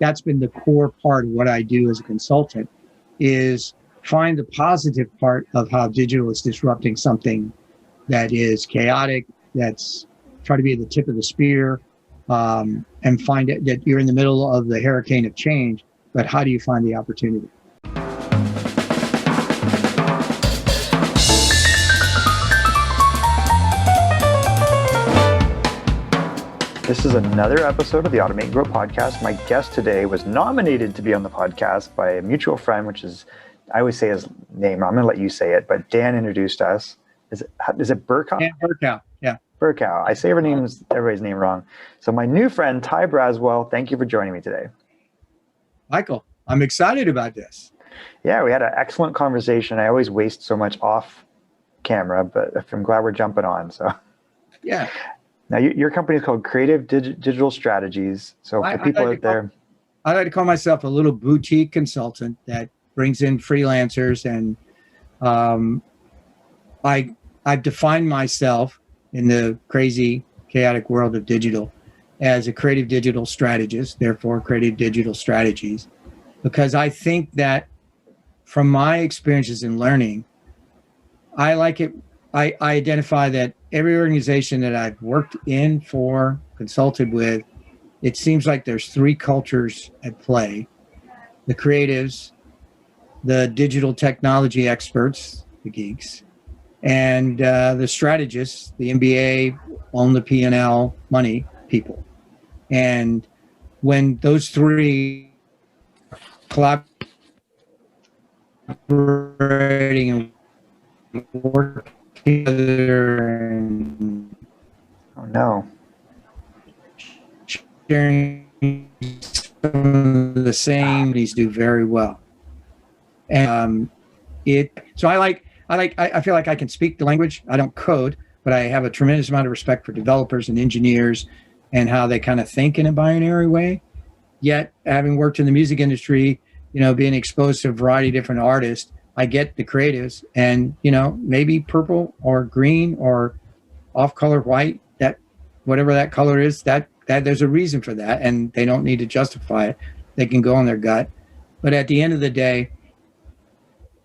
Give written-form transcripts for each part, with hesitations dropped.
that's been the core part of what I do as a consultant, is find the positive part of how digital is disrupting something that is chaotic, that's try to be at the tip of the spear, and find it that you're in the middle of the hurricane of change, but how do you find the opportunity? This is another episode of the Automate and Grow podcast. My guest today was nominated to be on the podcast by a mutual friend, which is, I always say his name. I'm going to let you say it, but Dan introduced us. Is it Burkow? Yeah, Burkow. Yeah. Burkow. I say everybody's name wrong. So my new friend, Ty Braswell, thank you for joining me today. Michael, I'm excited about this. Yeah, we had an excellent conversation. I always waste so much off camera, but I'm glad we're jumping on. So yeah. Now, your company is called Creative Digital Strategies. So for people out there, I like to call myself a little boutique consultant that brings in freelancers, and I've defined myself in the crazy, chaotic world of digital as a creative digital strategist, therefore Creative Digital Strategies, because I think that from my experiences in learning, I like it. I identify that every organization that I've worked in for, consulted with, it seems like there's three cultures at play: the creatives, the digital technology experts, the geeks, and the strategists, the MBA, own the P&L money people. And when those three collaborating and working together and sharing some of the same, these do very well. And I feel like I can speak the language. I don't code, but I have a tremendous amount of respect for developers and engineers and how they kind of think in a binary way. Yet, having worked in the music industry, being exposed to a variety of different artists, I get the creatives, and maybe purple or green or off-color white, that whatever that color is, that there's a reason for that, and they don't need to justify it. They can go on their gut. But at the end of the day,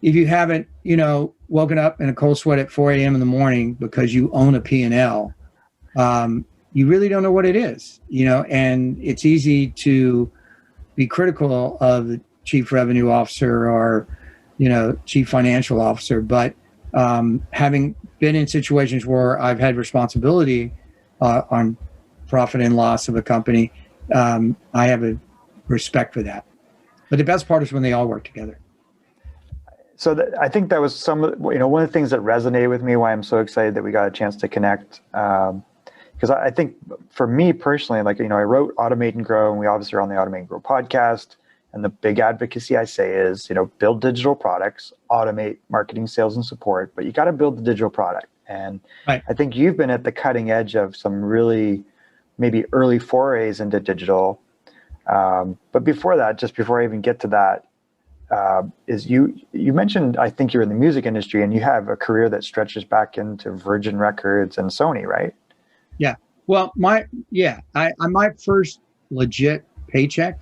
if you haven't, woken up in a cold sweat at 4 a.m. in the morning because you own a P&L, you really don't know what it is, and it's easy to be critical of the chief revenue officer or, chief financial officer. But having been in situations where I've had responsibility on profit and loss of a company, I have a respect for that. But the best part is when they all work together. So I think that was one of the things that resonated with me, why I'm so excited that we got a chance to connect. Because I think for me personally, I wrote Automate and Grow, and we obviously are on the Automate and Grow podcast. And the big advocacy I say is, build digital products, automate marketing, sales, and support, but you got to build the digital product. And right. I think you've been at the cutting edge of some really maybe early forays into digital. But before that, just before I even get to that, is you mentioned, I think you're in the music industry and you have a career that stretches back into Virgin Records and Sony, right? Yeah. Well, my first legit paycheck,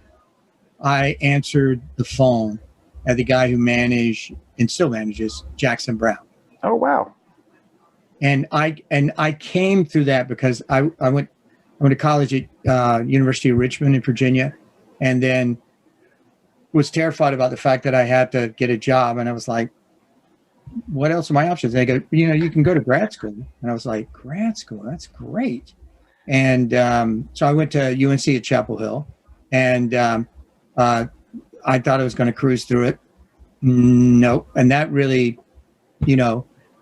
I answered the phone at the guy who managed and still manages Jackson Browne. Oh, wow. And I came through that because I went to college at University of Richmond in Virginia, and then was terrified about the fact that I had to get a job. And I was like, what else are my options? They go, you can go to grad school. And I was like, grad school, that's great. And so I went to UNC at Chapel Hill, and I thought I was going to cruise through it. Nope. And that really,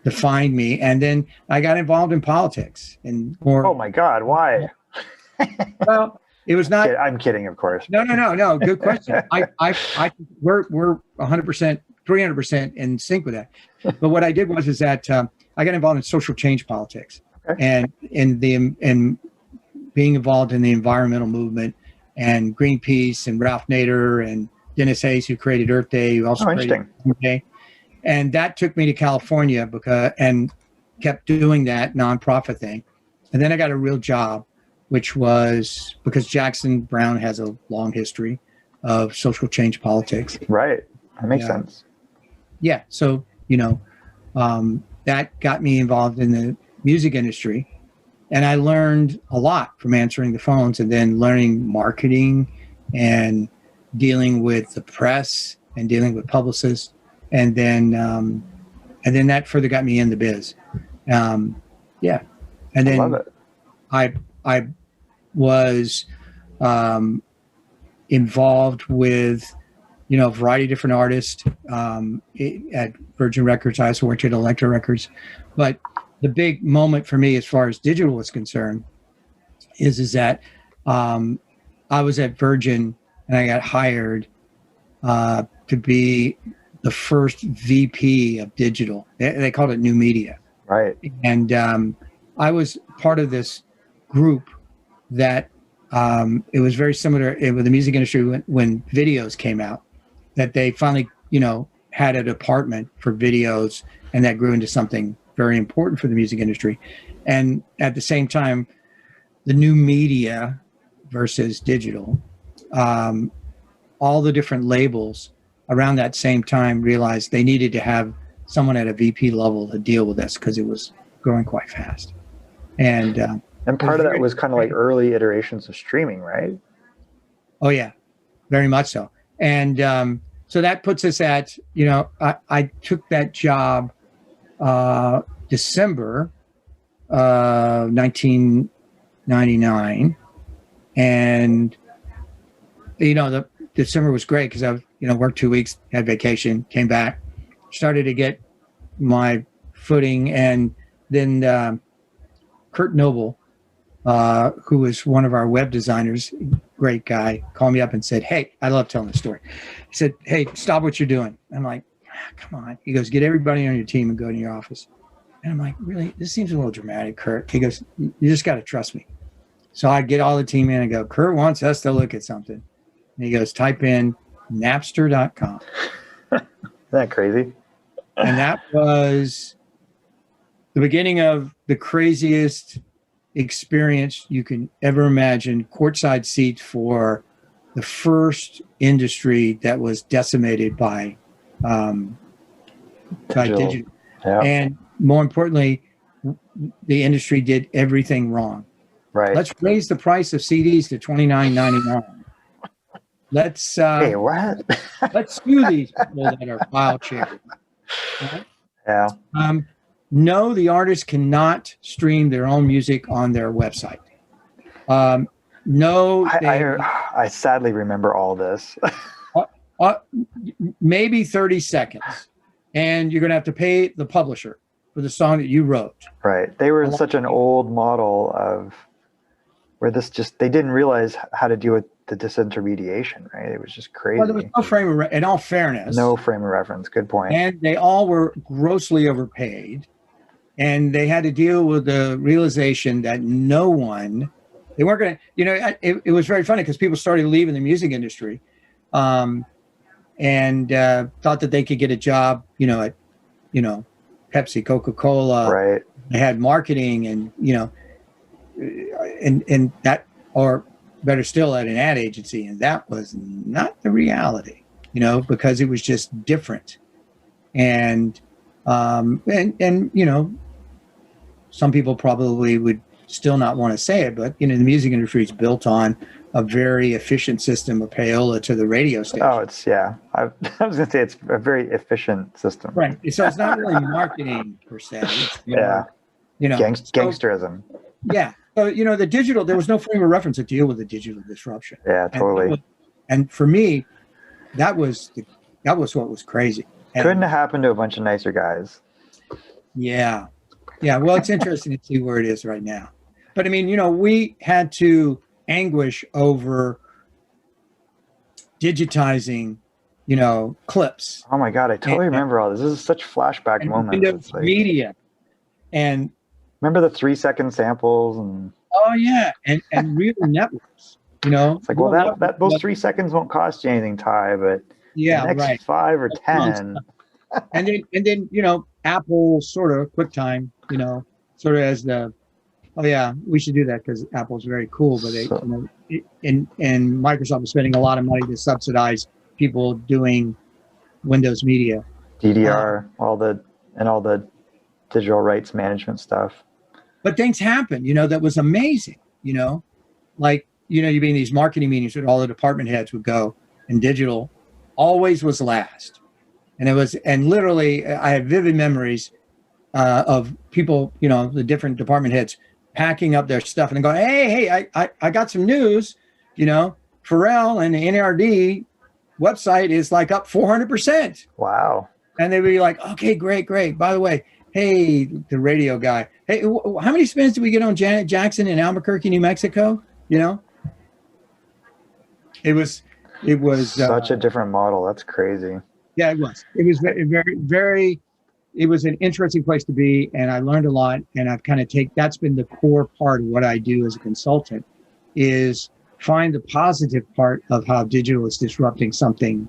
defined me. And then I got involved in politics and more. Oh my God, why? Well, it was not. I'm kidding, of course. No. Good question. We're 100%, 300% in sync with that. But what I did was that I got involved in social change politics, okay. and being involved in the environmental movement, and Greenpeace and Ralph Nader and Dennis Hayes, who created Earth Day, who also created Earth Day. And that took me to California and kept doing that nonprofit thing. And then I got a real job, which was because Jackson Browne has a long history. of social change politics. Right. That makes sense. Yeah. So, that got me involved in the music industry. And I learned a lot from answering the phones and then learning marketing and dealing with the press and dealing with publicists. And then that further got me in the biz. Yeah. And then I love it. I was involved with, a variety of different artists at Virgin Records. I also worked at Elektra Records. But the big moment for me as far as digital was concerned is that I was at Virgin and I got hired to be the first VP of digital. They called it new media. Right. And I was part of this group that it was very similar with the music industry when videos came out, that they finally, had a department for videos, and that grew into something very important for the music industry. And at the same time, the new media versus digital, all the different labels around that same time realized they needed to have someone at a VP level to deal with this because it was growing quite fast. And part of that was kind of like early iterations of streaming, right? Oh yeah, very much so. And so that puts us at, I took that job December 1999, and the December was great because I worked 2 weeks, had vacation, came back, started to get my footing, and then Kurt Noble, who was one of our web designers, great guy, called me up and said, "Hey," I love telling the story. He said, "Hey, stop what you're doing." I'm like, "Come on." He goes, "Get everybody on your team and go to your office." And I'm like, "Really? This seems a little dramatic, Kurt." He goes, "You just got to trust me." So I get all the team in and go, "Kurt wants us to look at something." And he goes, "Type in Napster.com." Isn't that crazy? And that was the beginning of the craziest experience you can ever imagine. Courtside seats for the first industry that was decimated by digital. Yeah. And more importantly, the industry did everything wrong. Right. Let's raise the price of CDs to $29.99. Let's hey, what? let's sue these people that are file sharing. Right? Yeah. No, the artist cannot stream their own music on their website. No, I sadly remember all this. Maybe 30 seconds, and you're going to have to pay the publisher for the song that you wrote. Right. They were in such an old model of where they didn't realize how to deal with the disintermediation, right? It was just crazy. Well, there was no frame of in all fairness. No frame of reference. Good point. And they all were grossly overpaid. And they had to deal with the realization that they weren't going to, it was very funny because people started leaving the music industry and thought that they could get a job, at, Pepsi, Coca-Cola. Right. They had marketing and, and that, or better still at an ad agency. And that was not the reality, because it was just different. And some people probably would still not want to say it, but the music industry is built on a very efficient system of payola to the radio station. Oh, I was going to say it's a very efficient system. Right. So it's not really marketing per se. It's, gangsterism. Yeah. So the digital, there was no frame of reference to deal with the digital disruption. Yeah, totally. And for me, that was what was crazy. And couldn't have happened to a bunch of nicer guys. Yeah. Yeah. Well, it's interesting to see where it is right now. But I mean, we had to anguish over digitizing, clips. Oh my God. I totally remember all this. This is such flashback moments. Media. And remember the 3-second samples and. Oh yeah. And real networks, It's like, well, those 3 seconds won't cost you anything, Ty, but yeah, the next 5 or 10. And then Apple sort of QuickTime, sort of as the, oh yeah, we should do that because Apple's very cool, but and Microsoft was spending a lot of money to subsidize people doing Windows Media. DDR, all the digital rights management stuff. But things happened, that was amazing, like, you'd be in these marketing meetings with all the department heads would go, and digital always was last. And literally I had vivid memories of people, the different department heads packing up their stuff and going, hey, I got some news, Pharrell and the NARD website is like up 400%. Wow. And they'd be like, okay, great. By the way, hey, the radio guy, hey, how many spins did we get on Janet Jackson in Albuquerque, New Mexico? It was such a different model. That's crazy. Yeah, it was. It was very, very, it was an interesting place to be. And I learned a lot. And I've that's been the core part of what I do as a consultant, is find the positive part of how digital is disrupting something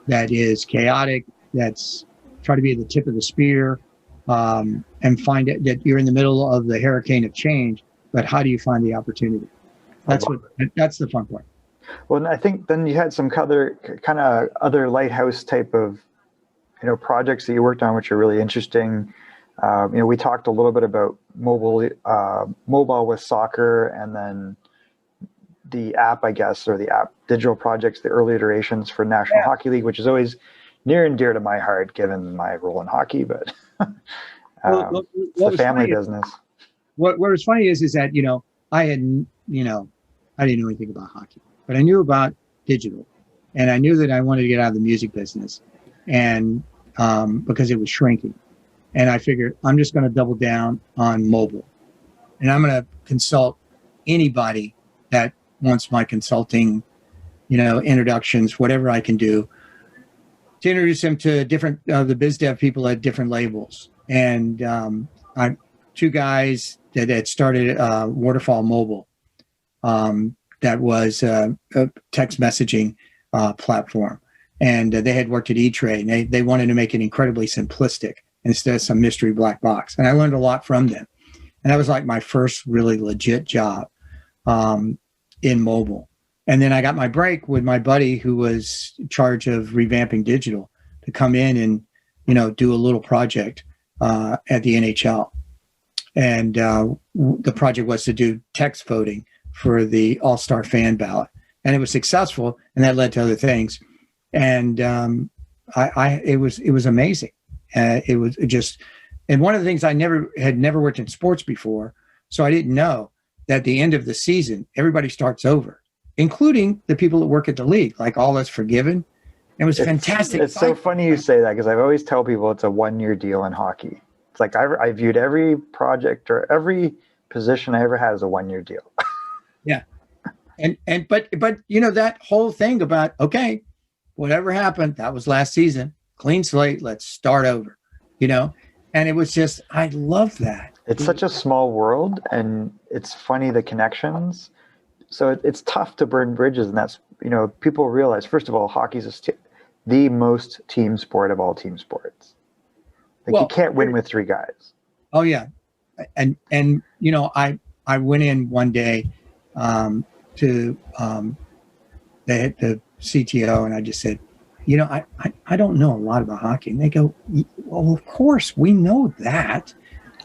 that is chaotic, that's try to be at the tip of the spear, and find it that you're in the middle of the hurricane of change, but how do you find the opportunity? That's the fun part. Well, I think then you had some other lighthouse type of, projects that you worked on, which are really interesting. We talked a little bit about mobile with soccer, and then the app, I guess, or the app digital projects, the early iterations for National Hockey League, which is always near and dear to my heart, given my role in hockey, but it's a family business. What was funny is that, I didn't know anything about hockey, but I knew about digital, and I knew that I wanted to get out of the music business, and because it was shrinking, and I figured I'm just going to double down on mobile, and I'm going to consult anybody that wants my consulting, introductions, whatever I can do to introduce them to different the biz dev people at different labels. And I'm two guys that had started Waterfall Mobile. That was a text messaging platform. And they had worked at E-Trade, and they wanted to make it incredibly simplistic instead of some mystery black box. And I learned a lot from them. And that was like my first really legit job in mobile. And then I got my break with my buddy who was in charge of revamping digital to come in and, do a little project at the NHL. And the project was to do text voting for the All-Star fan ballot. And it was successful, and that led to other things. And it was amazing. It was just, and one of the things I had never worked in sports before, so I didn't know that at the end of the season, everybody starts over, including the people that work at the league, like all that's forgiven. It was fantastic. It's so funny you say that, because I always tell people it's a 1-year deal in hockey. It's like I viewed every project or every position I ever had as a 1-year deal. Yeah. But that whole thing about, okay, whatever happened, that was last season, clean slate, let's start over, and it was just, I love that. It's such a small world, and it's funny, the connections. So it's tough to burn bridges, and that's, people realize, first of all, hockey's the most team sport of all team sports. You can't win with 3 guys. Oh yeah. And I went in one day to the CTO, and I just said, I don't know a lot about hockey. And they go, well, of course, we know that.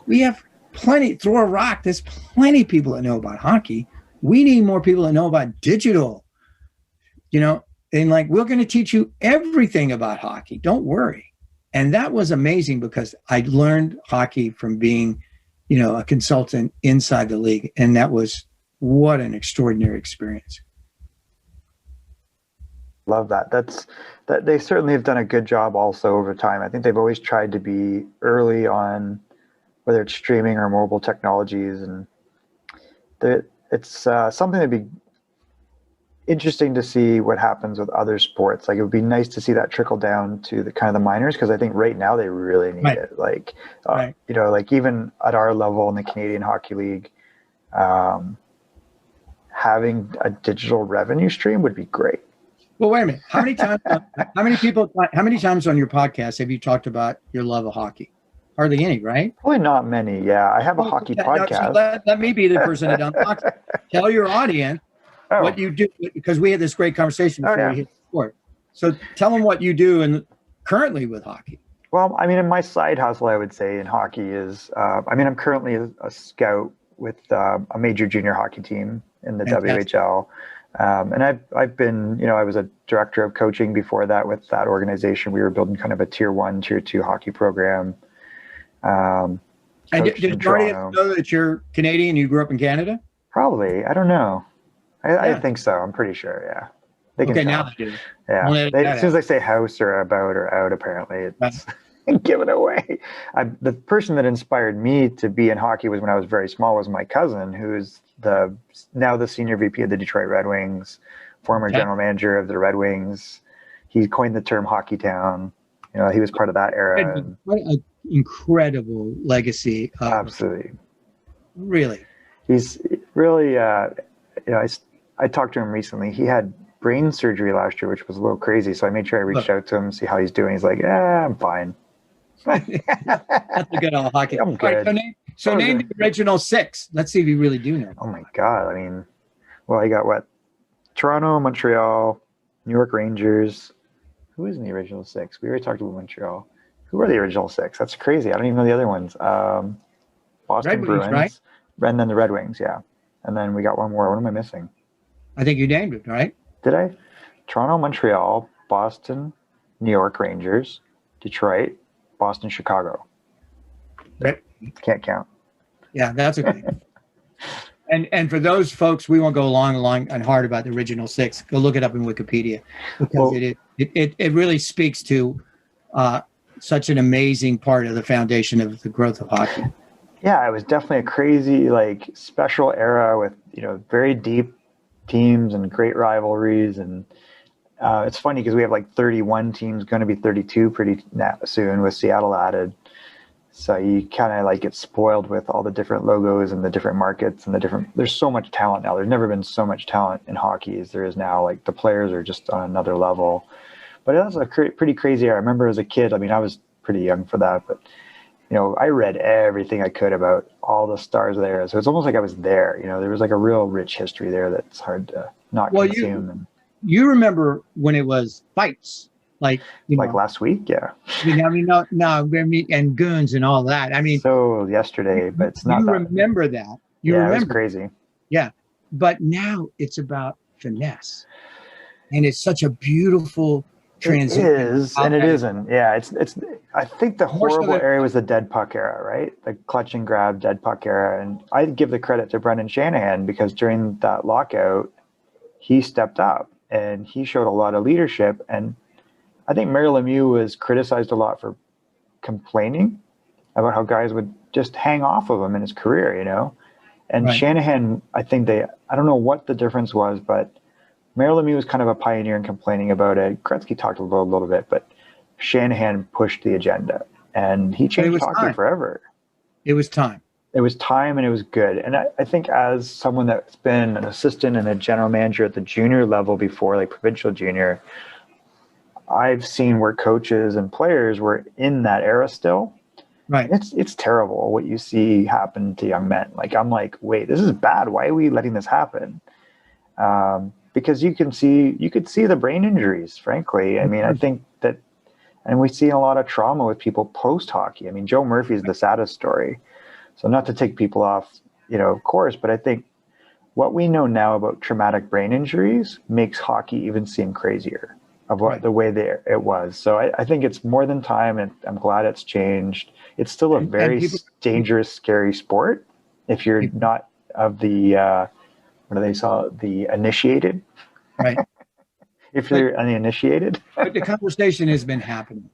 We have plenty, throw a rock, there's plenty of people that know about hockey. We need more people that know about digital, and we're going to teach you everything about hockey. Don't worry. And that was amazing, because I learned hockey from being, a consultant inside the league. And that was, what an extraordinary experience. Love that. That they certainly have done a good job also over time. I think they've always tried to be early on, whether it's streaming or mobile technologies, and it's something that'd be interesting to see what happens with other sports. Like, it would be nice to see that trickle down to the minors, because I think right now they really need it. Like, even at our level in the Canadian Hockey League, having a digital revenue stream would be great. Well, wait a minute. How many times on your podcast have you talked about your love of hockey? Hardly any, right? Probably not many. Yeah, I have a hockey podcast. So let me be the person that unlocks it. Tell your audience what you do, because we had this great conversation before we hit the sport. So tell them what you do currently with hockey. Well, I mean, in my side hustle, I would say in hockey is, I'm currently a scout with a major junior hockey team in the WHL. And I've been, I was a director of coaching before that with that organization. We were building kind of a tier 1, tier 2 hockey program. And did Jordy know that you're Canadian? You grew up in Canada? Probably. I don't know. I think so. I'm pretty sure. Yeah. They can tell. Now they do. Yeah. As soon as they say house or about or out, apparently it's give it away. The person that inspired me to be in hockey was when I was very small was my cousin, who's now the senior VP of the Detroit Red Wings, former general manager of the Red Wings. He coined the term Hockey Town. He was part of that era. What an incredible legacy. Absolutely. Really. He's really, I talked to him recently. He had brain surgery last year, which was a little crazy. So I made sure I reached out to him, see how he's doing. He's like, yeah, I'm fine. That's a good old hockey. I'm good. Right, so name the original 6. Let's see if you really do know. Oh my God. I mean, well, you got what? Toronto, Montreal, New York Rangers. Who is in the original 6? We already talked about Montreal. Who are the original 6? That's crazy. I don't even know the other ones. Boston Red Bruins, Wings, right? And then the Red Wings, yeah. And then we got one more. What am I missing? I think you named it, right? Did I? Toronto, Montreal, Boston, New York Rangers, Detroit, Boston, Chicago. Right. Can't count. Yeah, that's okay. And for those folks, we won't go long and hard about the original 6. Go look it up in Wikipedia, because it really speaks to such an amazing part of the foundation of the growth of hockey. Yeah, it was definitely a crazy, special era with very deep teams and great rivalries. And it's funny because we have 31 teams, going to be 32 pretty soon with Seattle added. So you kind of get spoiled with all the different logos and the different markets and there's so much talent now. There's never been so much talent in hockey as there is now. The players are just on another level. But it was a pretty crazy era. I remember as a kid, I was pretty young for that, but I read everything I could about all the stars there. So it's almost like I was there. There was a real rich history there that's hard to not consume. You remember when it was fights, last week, yeah. And goons and all that. So yesterday, but it's not. You remember that? You remember? It was crazy. Yeah, but now it's about finesse, and it's such a beautiful transition. It is, and it isn't. Yeah, it's. I think the horrible area was the dead puck era, right? The clutch and grab dead puck era, and I give the credit to Brendan Shanahan because during that lockout, he stepped up and he showed a lot of leadership. And I think Mario Lemieux was criticized a lot for complaining about how guys would just hang off of him in his career, And right. Shanahan, I don't know what the difference was, but Mario Lemieux was kind of a pioneer in complaining about it. Gretzky talked a little bit, but Shanahan pushed the agenda, and he changed hockey forever. It was time. It was time, and it was good. And I think as someone that's been an assistant and a general manager at the junior level before, provincial junior, I've seen where coaches and players were in that era still. Right. It's terrible what you see happen to young men. I'm wait, this is bad. Why are we letting this happen? Because you could see the brain injuries, frankly. I think that, and we see a lot of trauma with people post-hockey. Joe Murphy is the saddest story. So not to take people off, course, but I think what we know now about traumatic brain injuries makes hockey even seem crazier of the way it was. So I think it's more than time, and I'm glad it's changed. It's still a very dangerous, scary sport if you're not of the the initiated. Right. If you're uninitiated. But the conversation has been happening.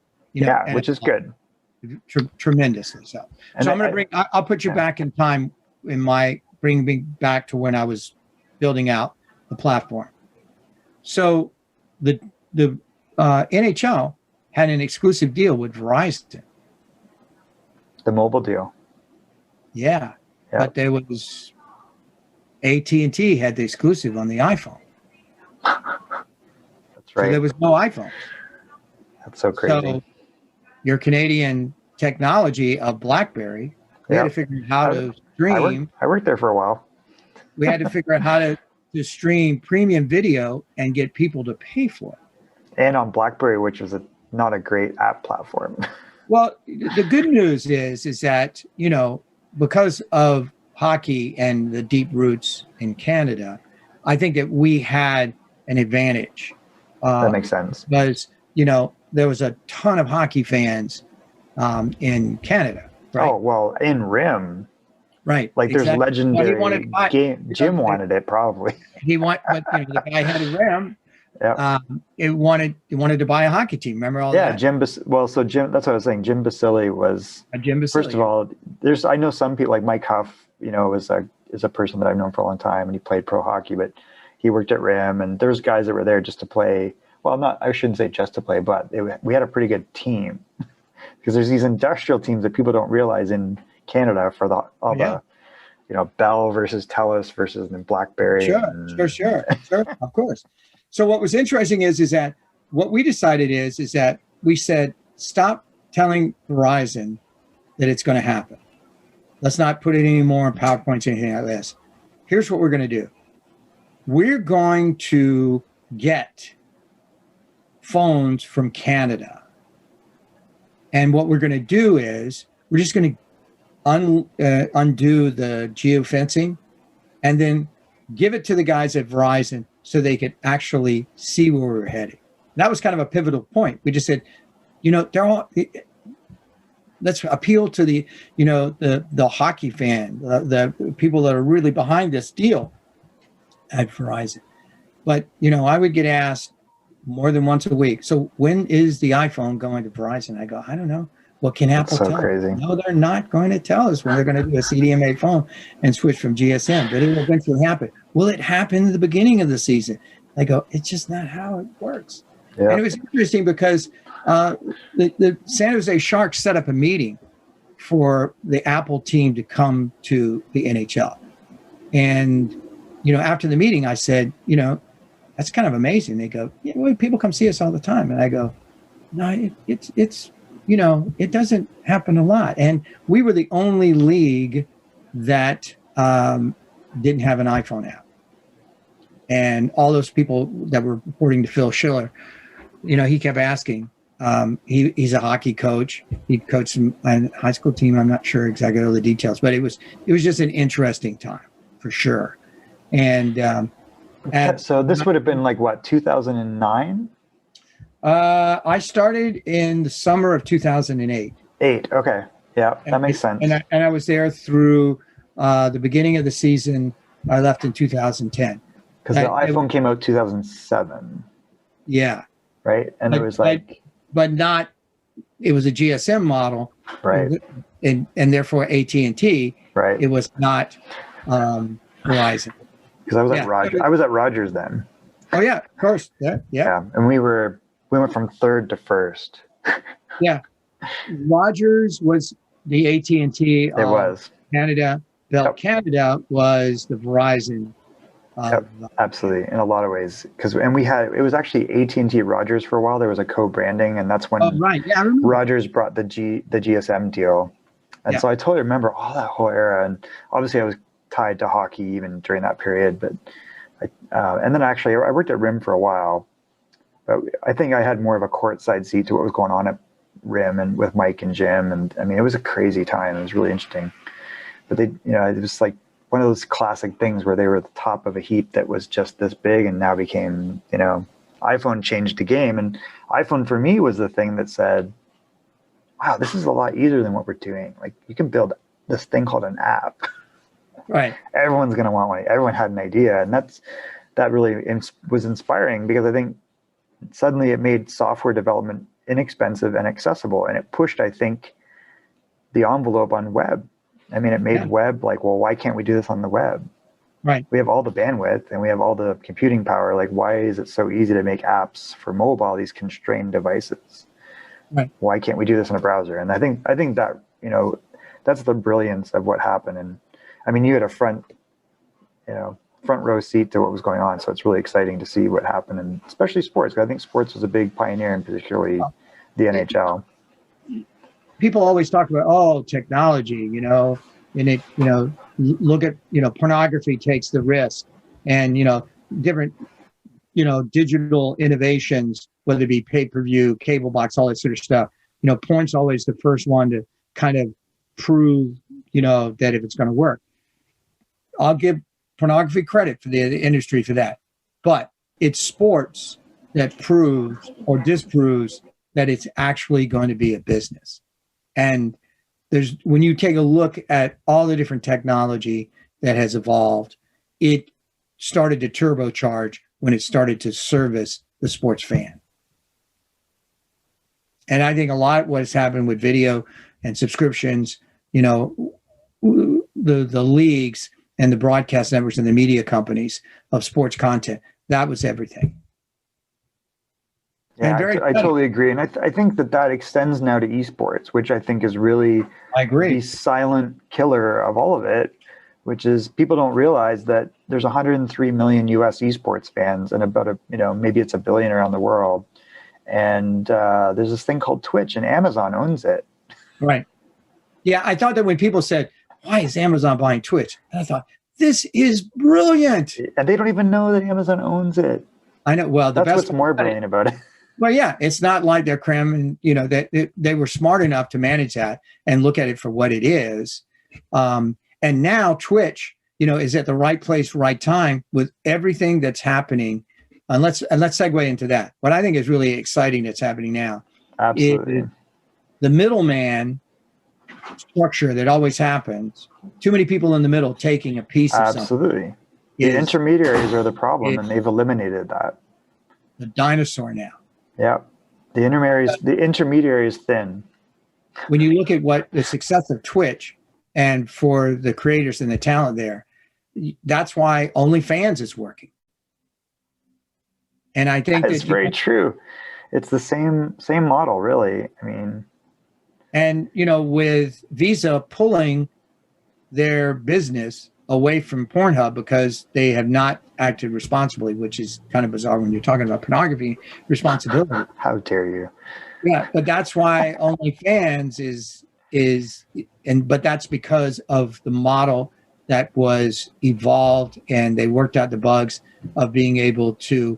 Which is good. Tremendously so. So I'm going to I'll put you back in time bring me back to when I was building out the platform. So the NHL had an exclusive deal with Verizon. The mobile deal. Yeah. But there was AT&T had the exclusive on the iPhone. That's right. So there was no iPhone. That's so crazy. So your Canadian technology of BlackBerry, we had to figure out how to stream. I worked there for a while. We had to figure out how to to stream premium video and get people to pay for it. And on BlackBerry, which was not a great app platform. Well, the good news is that, you know, because of hockey and the deep roots in Canada, I think that we had an advantage. That makes sense. Because, you know, there was a ton of hockey fans in Canada. Right? Oh, well, in RIM. Right. Like there's legendary game. Jim wanted it probably. But you know, the guy had a RIM. Yeah. It wanted to buy a hockky team. Remember all that? Yeah, Jim. Well, so Jim. That's what I was saying. Jim Basile was. First of all, I know some people like Mike Huff. You know, is a person that I've known for a long time, and he played pro hockey, but he worked at RIM, and there's guys that were there just to play. Well, I shouldn't say just to play, but we had a pretty good team because there's these industrial teams that people don't realize in Canada for the you know, Bell versus Telus versus BlackBerry. Sure, of course. So what was interesting is that what we decided is that we said, stop telling Verizon that it's going to happen. Let's not put it anymore in PowerPoints or anything like this. Here's what we're going to do. We're going to get phones from Canada. And what we're going to do is we're just going to undo the geofencing and then give it to the guys at Verizon so they could actually see where we were heading. That was kind of a pivotal point. We just said, you know, let's appeal to the, you know, the hockey fan, the people that are really behind this deal at Verizon. But, you know, I would get asked more than once a week, so when is the iPhone going to Verizon? I go, I don't know. What can Apple tell us? No, they're not going to tell us when they're going to do a CDMA phone and switch from GSM, but it will eventually happen. Will it happen at the beginning of the season? I go, it's just not how it works. Yep. And it was interesting because the San Jose Sharks set up a meeting for the Apple team to come to the NHL. And, you know, after the meeting, I said, you know, that's kind of amazing. They go, yeah, well, people come see us all the time. And I go, no, it's you know, it doesn't happen a lot. And we were the only league that didn't have an iPhone app. And all those people that were reporting to Phil Schiller, you know, he kept asking. He's a hockey coach. He coached a high school team. I'm not sure exactly all the details, but it was just an interesting time for sure. And so this would have been like what, 2009? I started in the summer of 2008. Okay. Yeah, that makes sense. And I was there through the beginning of the season. I left in 2010. Because the iPhone came out 2007. Yeah. Right? And it was like... But not... It was a GSM model. Right. And therefore AT&T. Right. It was not Verizon. Because I was at Rogers. I was at Rogers then. Oh, yeah. Of course. Yeah. And we went from third to first. Yeah. Rogers was the AT&T. It was. Canada. Bell Canada was the Verizon. Absolutely, in a lot of ways. It was actually AT&T Rogers for a while. There was a co-branding, and that's when Rogers brought the GSM deal. And so I totally remember all that whole era. And obviously I was tied to hockey even during that period. But and then actually I worked at RIM for a while. But I think I had more of a courtside seat to what was going on at RIM and with Mike and Jim. And I mean, it was a crazy time. It was really interesting. But it was like one of those classic things where they were at the top of a heap that was just this big and now became, you know, iPhone changed the game. And iPhone for me was the thing that said, wow, this is a lot easier than what we're doing. Like you can build this thing called an app. Right. Everyone's going to want one. Everyone had an idea. And that really was inspiring because I think suddenly it made software development inexpensive and accessible. And it pushed, I think, the envelope on web. I mean, it made web like, well, why can't we do this on the web? Right. We have all the bandwidth and we have all the computing power. Like, why is it so easy to make apps for mobile, these constrained devices? Right. Why can't we do this in a browser? And I think that, you know, that's the brilliance of what happened. And I mean, you had a front row seat to what was going on. So it's really exciting to see what happened, and especially sports. I think sports was a big pioneer, and particularly the NHL. People always talk about, technology, you know, and it, you know, look at, you know, pornography takes the risk and, different, digital innovations, whether it be pay-per-view, cable box, all that sort of stuff. Porn's always the first one to kind of prove, that if it's going to work. I'll give pornography credit for the industry for that. But it's sports that proves or disproves that it's actually going to be a business. And when you take a look at all the different technology that has evolved, it started to turbocharge when it started to service the sports fan. And I think a lot of what has happened with video and subscriptions, the leagues and the broadcast networks and the media companies of sports content, that was everything. Yeah, I totally agree. And I think that extends now to esports, which I think is really the silent killer of all of it, which is people don't realize that there's 103 million US esports fans and about maybe it's 1 billion around the world. And there's this thing called Twitch, and Amazon owns it. Right. Yeah, I thought that when people said, why is Amazon buying Twitch? And I thought, this is brilliant. And they don't even know that Amazon owns it. I know. Well, that's what's more brilliant about it. Well, yeah, it's not like they're cramming, that they were smart enough to manage that and look at it for what it is. And now Twitch, is at the right place, right time with everything that's happening. And let's segue into that. What I think is really exciting that's happening now. Absolutely. Is the middleman structure that always happens. Too many people in the middle taking a piece of something. Absolutely. The intermediaries are the problem, and they've eliminated that. The dinosaur now. Yeah. The intermediary is thin. When you look at what the success of Twitch and for the creators and the talent there, that's why OnlyFans is working. And I think that's very true. It's the same model, really. I mean, and with Visa pulling their business away from Pornhub because they have not acted responsibly, which is kind of bizarre when you're talking about pornography responsibility. How dare you? Yeah, but that's why OnlyFans but that's because of the model that was evolved, and they worked out the bugs of being able to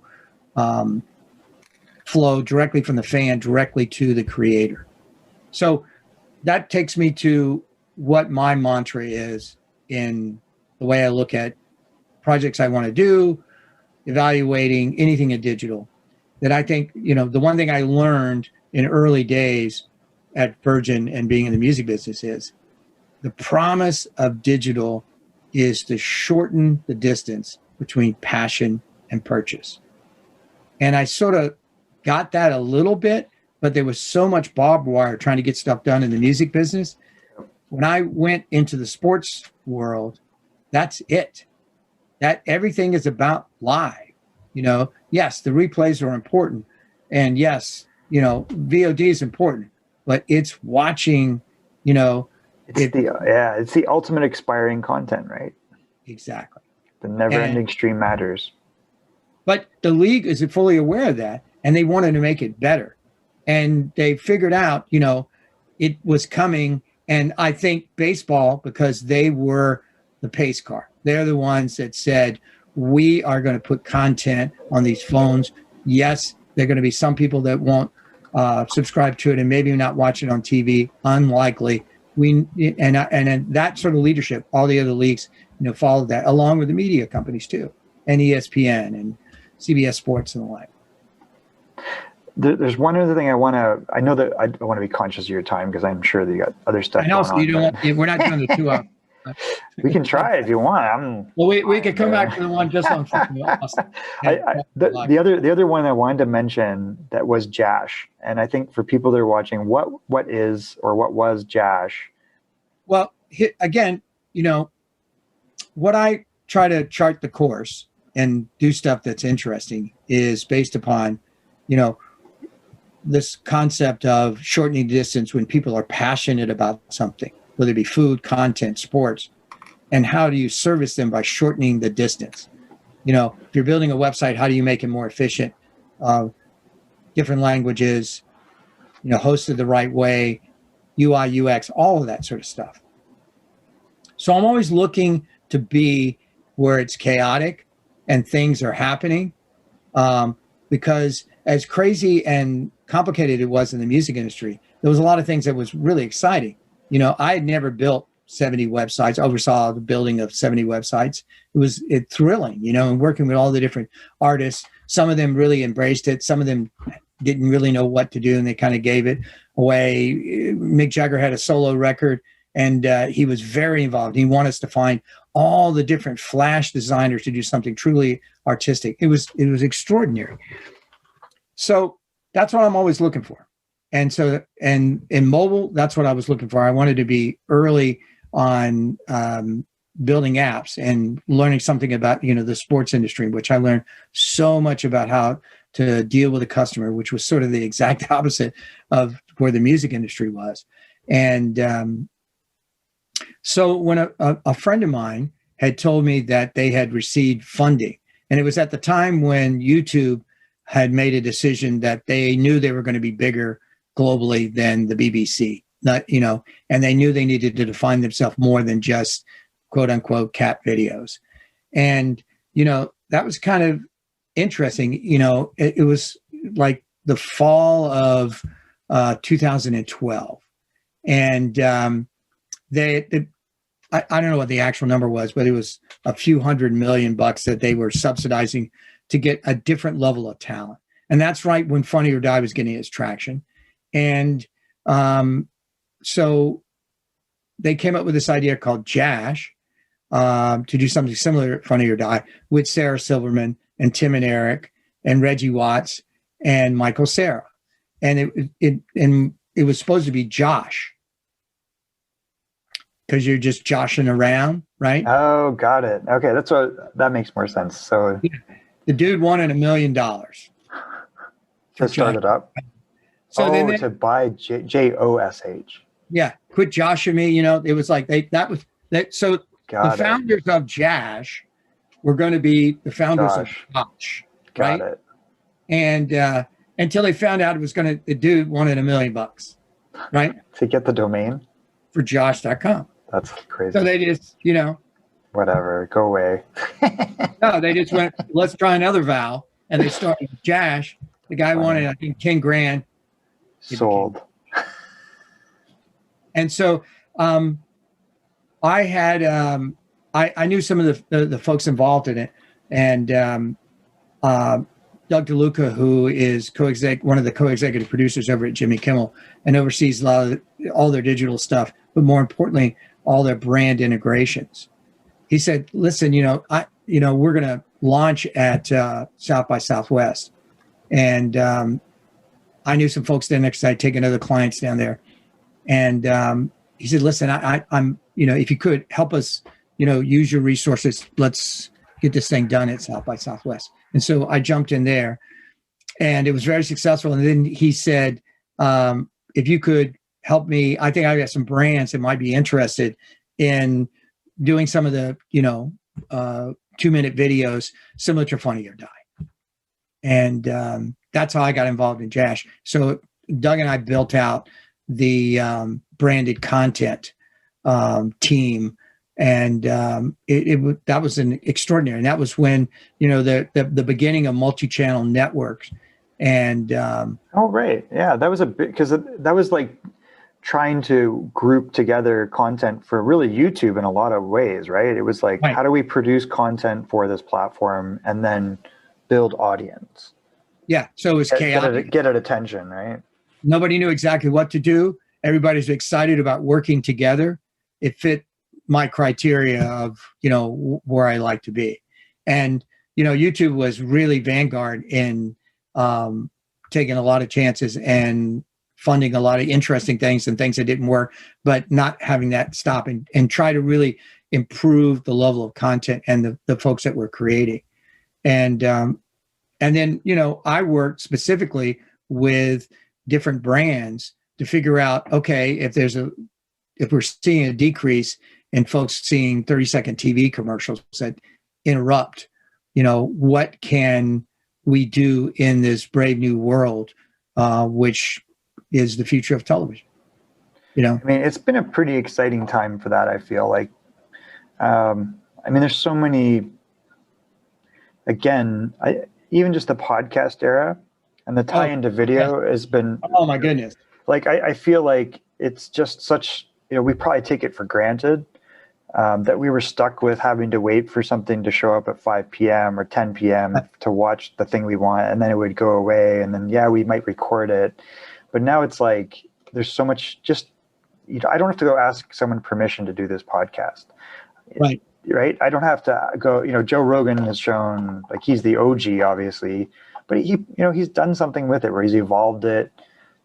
flow directly from the fan directly to the creator. So that takes me to what my mantra is in the way I look at projects I want to do, evaluating anything in digital. That I think, the one thing I learned in early days at Virgin and being in the music business is the promise of digital is to shorten the distance between passion and purchase. And I sort of got that a little bit, but there was so much barbed wire trying to get stuff done in the music business. When I went into the sports world, that's it. That everything is about live. Yes, the replays are important. And yes, VOD is important, but it's watching, it's the ultimate expiring content, right? Exactly. The never-ending stream matters. But the league is fully aware of that, and they wanted to make it better. And they figured out, it was coming. And I think baseball, because they were the pace car, they're the ones that said, we are going to put content on these phones. Yes, there are going to be some people that won't subscribe to it and maybe not watch it on TV. Unlikely. And that sort of leadership, all the other leagues, followed that, along with the media companies too, and ESPN and CBS Sports and the like. There's one other thing I know that I want to be conscious of your time because I'm sure that you got other stuff going on. We're not doing the 2 hours. We can try if you want. We could come back to the one just on Austin. The other one I wanted to mention that was Jash, and I think for people that are watching, what is or what was Jash? Well, again, what I try to chart the course and do stuff that's interesting is based upon, this concept of shortening distance when people are passionate about something, whether it be food, content, sports, and how do you service them by shortening the distance? If you're building a website, how do you make it more efficient? Different languages, hosted the right way, UI, UX, all of that sort of stuff. So I'm always looking to be where it's chaotic and things are happening. Because as crazy and complicated it was in the music industry, there was a lot of things that was really exciting. You know, I had never built 70 websites, oversaw the building of 70 websites. It was thrilling, you know, and working with all the different artists. Some of them really embraced it. Some of them didn't really know what to do, and they kind of gave it away. Mick Jagger had a solo record, and he was very involved. He wanted us to find all the different flash designers to do something truly artistic. It was extraordinary. So that's what I'm always looking for. And so, and in mobile, that's what I was looking for. I wanted to be early on building apps and learning something about, you know, the sports industry, which I learned so much about how to deal with a customer, which was sort of the exact opposite of where the music industry was. And so when a friend of mine had told me that they had received funding, and it was at the time when YouTube had made a decision that they knew they were going to be bigger globally than the BBC, not, you know, and they knew they needed to define themselves more than just quote unquote cat videos. And, you know, that was kind of interesting. You know, it was like the fall of 2012. And I don't know what the actual number was, but it was a few $100 million that they were subsidizing to get a different level of talent. And that's right when Funny or Die was getting its traction. And so they came up with this idea called Jash to do something similar to Funny or Die with Sarah Silverman and Tim and Eric and Reggie Watts and Michael Cera. And it was supposed to be Josh, because you're just joshing around, right? Oh, got it. Okay, that makes more sense. So yeah. The dude wanted $1 million to start it up. So then to buy JOSH. Yeah, quit joshing me. You know, it was like So the founders of Jash were going to be the founders of Josh, right? Got it. And until they found out the dude wanted $1 million, right? To get the domain for Josh.com. That's crazy. So they just, you know, whatever, go away. No, they just went, let's try another vowel, and they started with Jash. The guy wanted, I think, 10 grand. Sold. And so I had I knew some of the folks involved in it, and Doug DeLuca, who is one of the co-executive producers over at Jimmy Kimmel, and oversees a lot of all their digital stuff, but more importantly, all their brand integrations. He said, "Listen, we're going to launch at South by Southwest," and I knew some folks there next. I'd taken other clients down there, and he said, "Listen, I'm if you could help us, use your resources, let's get this thing done at South by Southwest." And so I jumped in there, and it was very successful. And then he said, "If you could help me, I think I got some brands that might be interested in doing some of the 2-minute videos similar to Funny or Die." And that's how I got involved in Jash. So Doug and I built out the branded content team, and that was an extraordinary. And that was when the beginning of multi-channel networks. And right, yeah, that was a bit, because that was like trying to group together content for really YouTube in a lot of ways, right? It was like, how do we produce content for this platform and then build audience? Yeah, so it was chaotic. Get it attention, right? Nobody knew exactly what to do. Everybody's excited about working together. It fit my criteria of, where I like to be. And, YouTube was really vanguard in taking a lot of chances and funding a lot of interesting things and things that didn't work, but not having that stop and try to really improve the level of content and the folks that we're creating. And then, I worked specifically with different brands to figure out, okay, if we're seeing a decrease in folks seeing 30-second TV commercials that interrupt, what can we do in this brave new world, which is the future of television? I mean, it's been a pretty exciting time for that, I feel like. There's so many, again, even just the podcast era and the tie into video has been, oh my goodness. Like, I feel like it's just such, we probably take it for granted that we were stuck with having to wait for something to show up at 5 p.m. or 10 p.m. to watch the thing we want, and then it would go away, and then, we might record it. But now it's like, there's so much I don't have to go ask someone permission to do this podcast. Right. Right. I don't have to go, Joe Rogan has shown, like, he's the OG, obviously, but he's done something with it where he's evolved it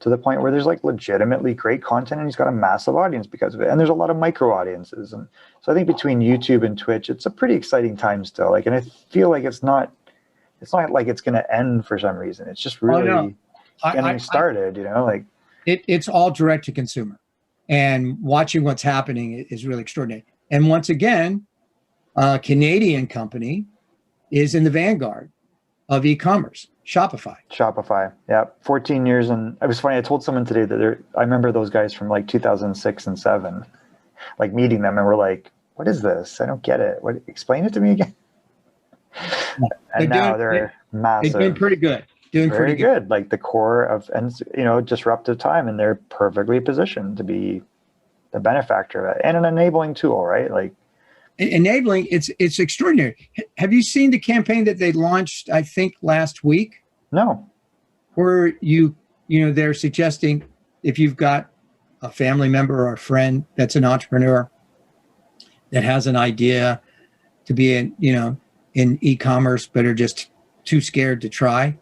to the point where there's like legitimately great content, and he's got a massive audience because of it. And there's a lot of micro audiences. And so I think between YouTube and Twitch, it's a pretty exciting time still. Like, and I feel like it's not like it's going to end for some reason. It's just really getting started, like it's all direct to consumer, and watching what's happening is really extraordinary. And once again, a Canadian company is in the vanguard of e-commerce, Shopify. Yeah. 14 years. And it was funny. I told someone today that I remember those guys from like 2006 and 7, like meeting them, and we're like, what is this? I don't get it. Explain it to me again. And now they're massive. They're doing pretty good. Very good. Like the core of, and disruptive time, and they're perfectly positioned to be the benefactor of it, and an enabling tool, right? Like, enabling, it's extraordinary. Have you seen the campaign that they launched, I think, last week? No. Where they're suggesting, if you've got a family member or a friend that's an entrepreneur that has an idea to be in e-commerce but are just too scared to try,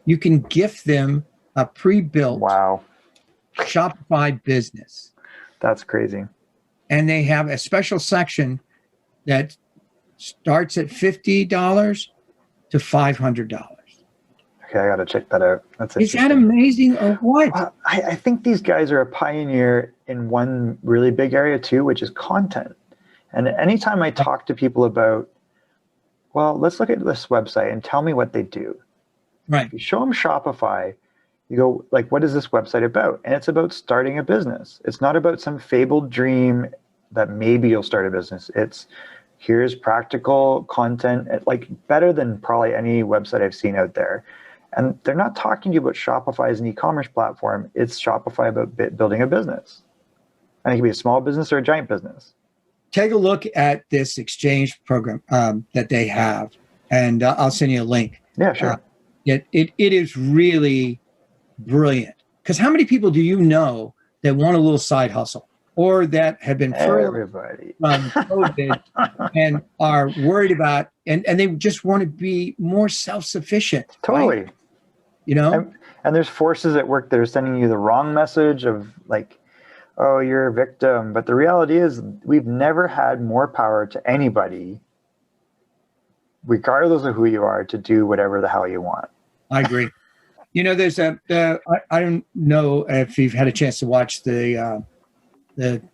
you can gift them a pre-built Shopify business. That's crazy. And they have a special section that starts at $50 to $500. Okay, I got to check that out. That's interesting. Is that amazing or what? Well, I think these guys are a pioneer in one really big area too, which is content. And anytime I talk to people about, well, let's look at this website and tell me what they do. Right. You show them Shopify, you go, like, what is this website about? And it's about starting a business. It's not about some fabled dream that maybe you'll start a business. It's, here's practical content, like better than probably any website I've seen out there. And they're not talking to you about Shopify as an e-commerce platform. It's Shopify about building a business. And it can be a small business or a giant business. Take a look at this exchange program that they have, and I'll send you a link. Yeah, sure. It is really brilliant. Because how many people do you know that want a little side hustle, or that have been furloughed from COVID and are worried about, and they just want to be more self-sufficient? Totally. Right? And there's forces at work that are sending you the wrong message of like, oh, you're a victim. But the reality is we've never had more power to anybody, regardless of who you are, to do whatever the hell you want. I agree. There's I don't know if you've had a chance to watch the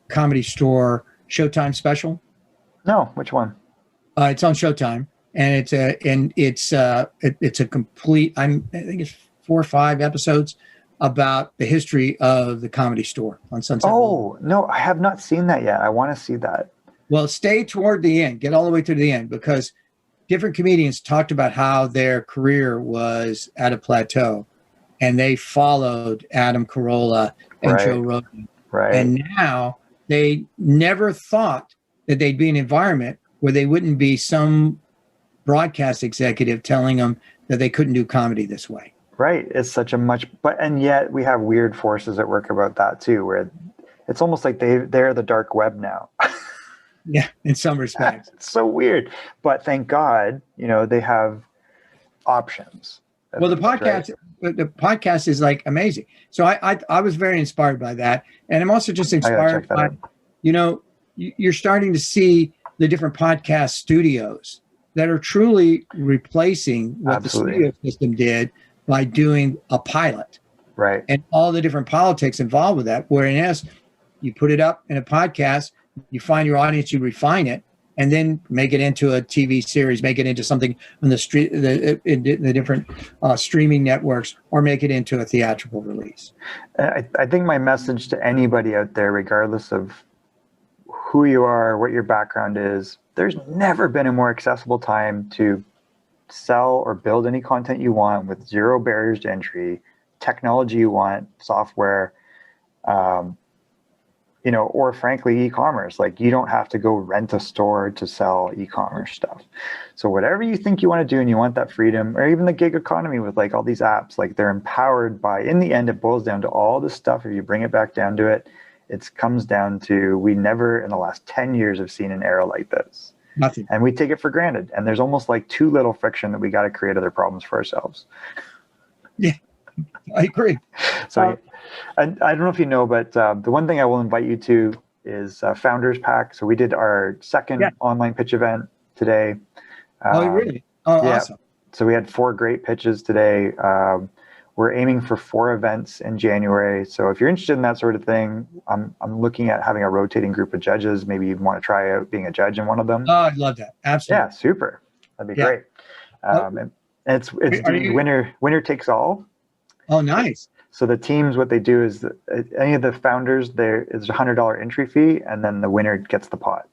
Comedy Store Showtime special. No, which one? It's on Showtime, and it's a complete. I think it's 4 or 5 episodes about the history of the Comedy Store on Sunset Boulevard. Oh no, I have not seen that yet. I want to see that. Well, stay toward the end. Get all the way to the end, because different comedians talked about how their career was at a plateau, and they followed Adam Carolla and Joe Rogan. Right. And now they never thought that they'd be in an environment where they wouldn't be some broadcast executive telling them that they couldn't do comedy this way. Right. It's such a and yet we have weird forces at work about that too, where it's almost like they're the dark web now. Yeah, in some respects. It's so weird. But thank God, they have options. Well, the podcast is like amazing. So I was very inspired by that. And I'm also just inspired by, you're starting to see the different podcast studios that are truly replacing what the studio system did by doing a pilot. Right. And all the different politics involved with that, whereas you put it up in a podcast, you find your audience, you refine it, and then make it into a TV series, make it into something on the different streaming networks, or make it into a theatrical release. I think my message to anybody out there, regardless of who you are, what your background is, there's never been a more accessible time to sell or build any content you want with zero barriers to entry, technology you want, software, or frankly, e-commerce. Like, you don't have to go rent a store to sell e-commerce stuff. So whatever you think you want to do and you want that freedom, or even the gig economy with like all these apps, like they're empowered by, in the end, it boils down to all this stuff. If you bring it back down to it, it comes down to, we never in the last 10 years have seen an era like this. Nothing. And we take it for granted. And there's almost like too little friction that we got to create other problems for ourselves. Yeah, I agree. So and I don't know if you know, but the one thing I will invite you to is Founders Pack. So we did our second online pitch event today. Oh, really? Oh, yeah. Awesome. So we had 4 great pitches today. We're aiming for 4 events in January. So if you're interested in that sort of thing, I'm looking at having a rotating group of judges. Maybe you want to try out being a judge in one of them. Oh, I'd love that. Absolutely. Yeah, super. That'd be great. And it's doing winner takes all. Oh, nice. So the teams, what they do is any of the founders, there is a $100 entry fee, and then the winner gets the pot.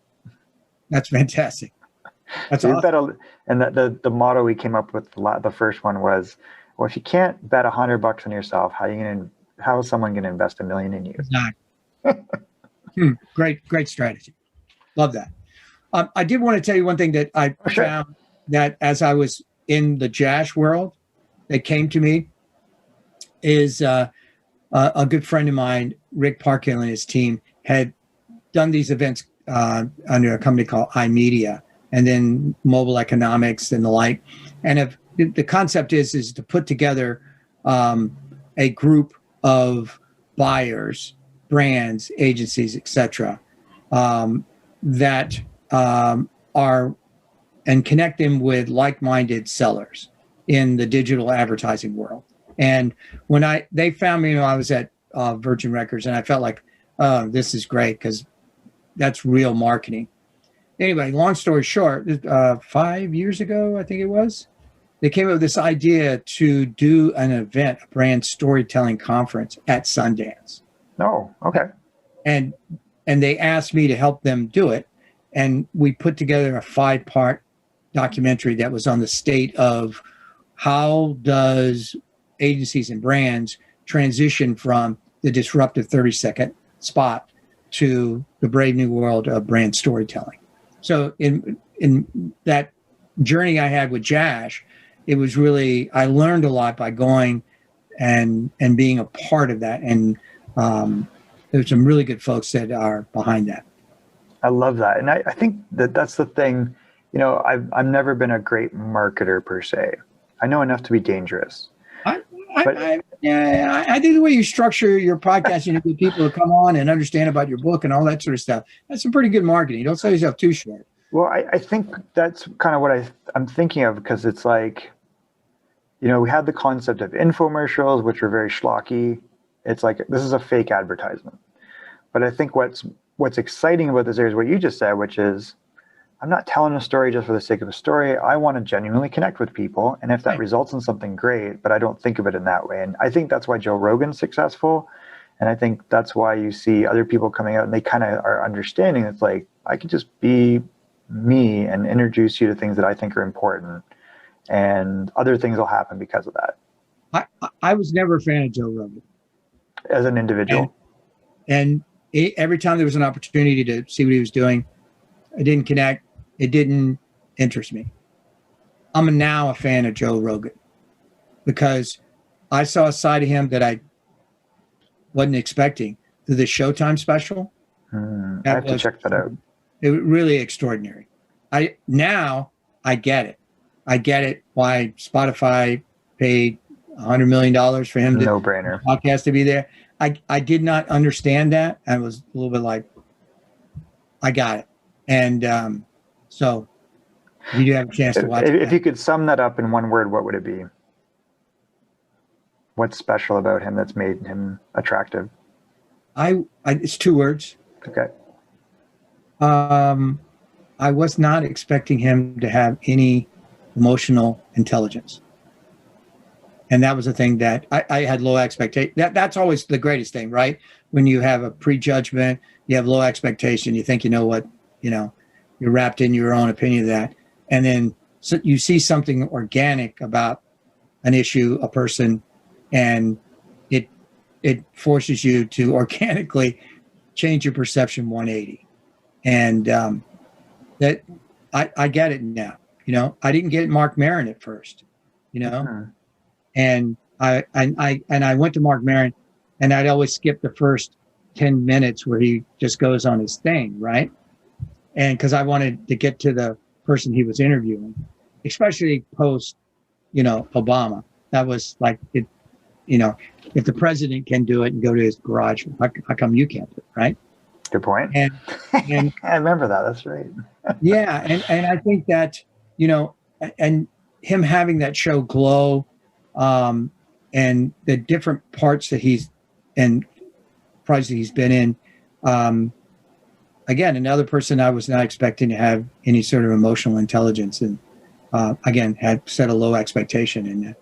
That's fantastic. That's so awesome. And the motto we came up with, the first one was, well, if you can't bet $100 on yourself, how is someone going to invest $1 million in you? Great strategy. Love that. I did want to tell you one thing that I found that as I was in the Jash world, that came to me is a good friend of mine, Rick Parkhill, and his team had done these events under a company called iMedia, and then mobile economics and the like. And the concept is to put together a group of buyers, brands, agencies, etc., that are, and connect them with like-minded sellers in the digital advertising world. And when they found me when I was at Virgin Records, and I felt like, this is great because that's real marketing. Anyway, long story short, 5 years ago, I think it was, they came up with this idea to do an event, a brand storytelling conference at Sundance. Oh, okay. And they asked me to help them do it. And we put together a 5-part documentary that was on the state of how does agencies and brands transition from the disruptive 30-second spot to the brave new world of brand storytelling. So in that journey I had with Jash, it was really, I learned a lot by going and being a part of that. And there's some really good folks that are behind that. I love that. And I think that's the thing, I've never been a great marketer per se. I know enough to be dangerous. I do the way you structure your podcast. You get people to come on and understand about your book and all that sort of stuff. That's some pretty good marketing. You don't sell yourself too short. Well, I think that's kind of what I'm thinking of, because it's like, we had the concept of infomercials, which were very schlocky. It's like, this is a fake advertisement. But I think what's exciting about this area is what you just said, which is, I'm not telling a story just for the sake of a story. I want to genuinely connect with people. And if that results in something, great, but I don't think of it in that way. And I think that's why Joe Rogan's successful. And I think that's why you see other people coming out and they kind of are understanding. It's like, I could just be me and introduce you to things that I think are important. And other things will happen because of that. I was never a fan of Joe Rogan. As an individual. And every time there was an opportunity to see what he was doing, I didn't connect. It didn't interest me. I'm now a fan of Joe Rogan because I saw a side of him that I wasn't expecting through the Showtime special. I have to check that out. It was really extraordinary. Now I get it. I get it why Spotify paid $100 million for him no-brainer podcast to be there. I did not understand that. I was a little bit like, I got it. And so you do have a chance to watch it. If you could sum that up in one word, what would it be? What's special about him that's made him attractive? It's 2 words. Okay. I was not expecting him to have any emotional intelligence. And that was the thing that I had low expectation. That's always the greatest thing, right? When you have a prejudgment, you have low expectation, you think you know what, you're wrapped in your own opinion of that. And then so you see something organic about an issue, a person, and it forces you to organically change your perception 180. And that I get it now. You know, I didn't get Mark Maron at first, you know, and I went to Mark Maron, and I'd always skip the first 10 minutes where he just goes on his thing, right? And because I wanted to get to the person he was interviewing, especially post, you know, Obama. That was like it, you know, if the president can do it and go to his garage, how come you can't do it, right? Good point. And I remember that. That's right. yeah, and I think that, you know, and him having that show Glow, and the different parts that he's and projects that he's been in, again, another person I was not expecting to have any sort of emotional intelligence, and again had set a low expectation.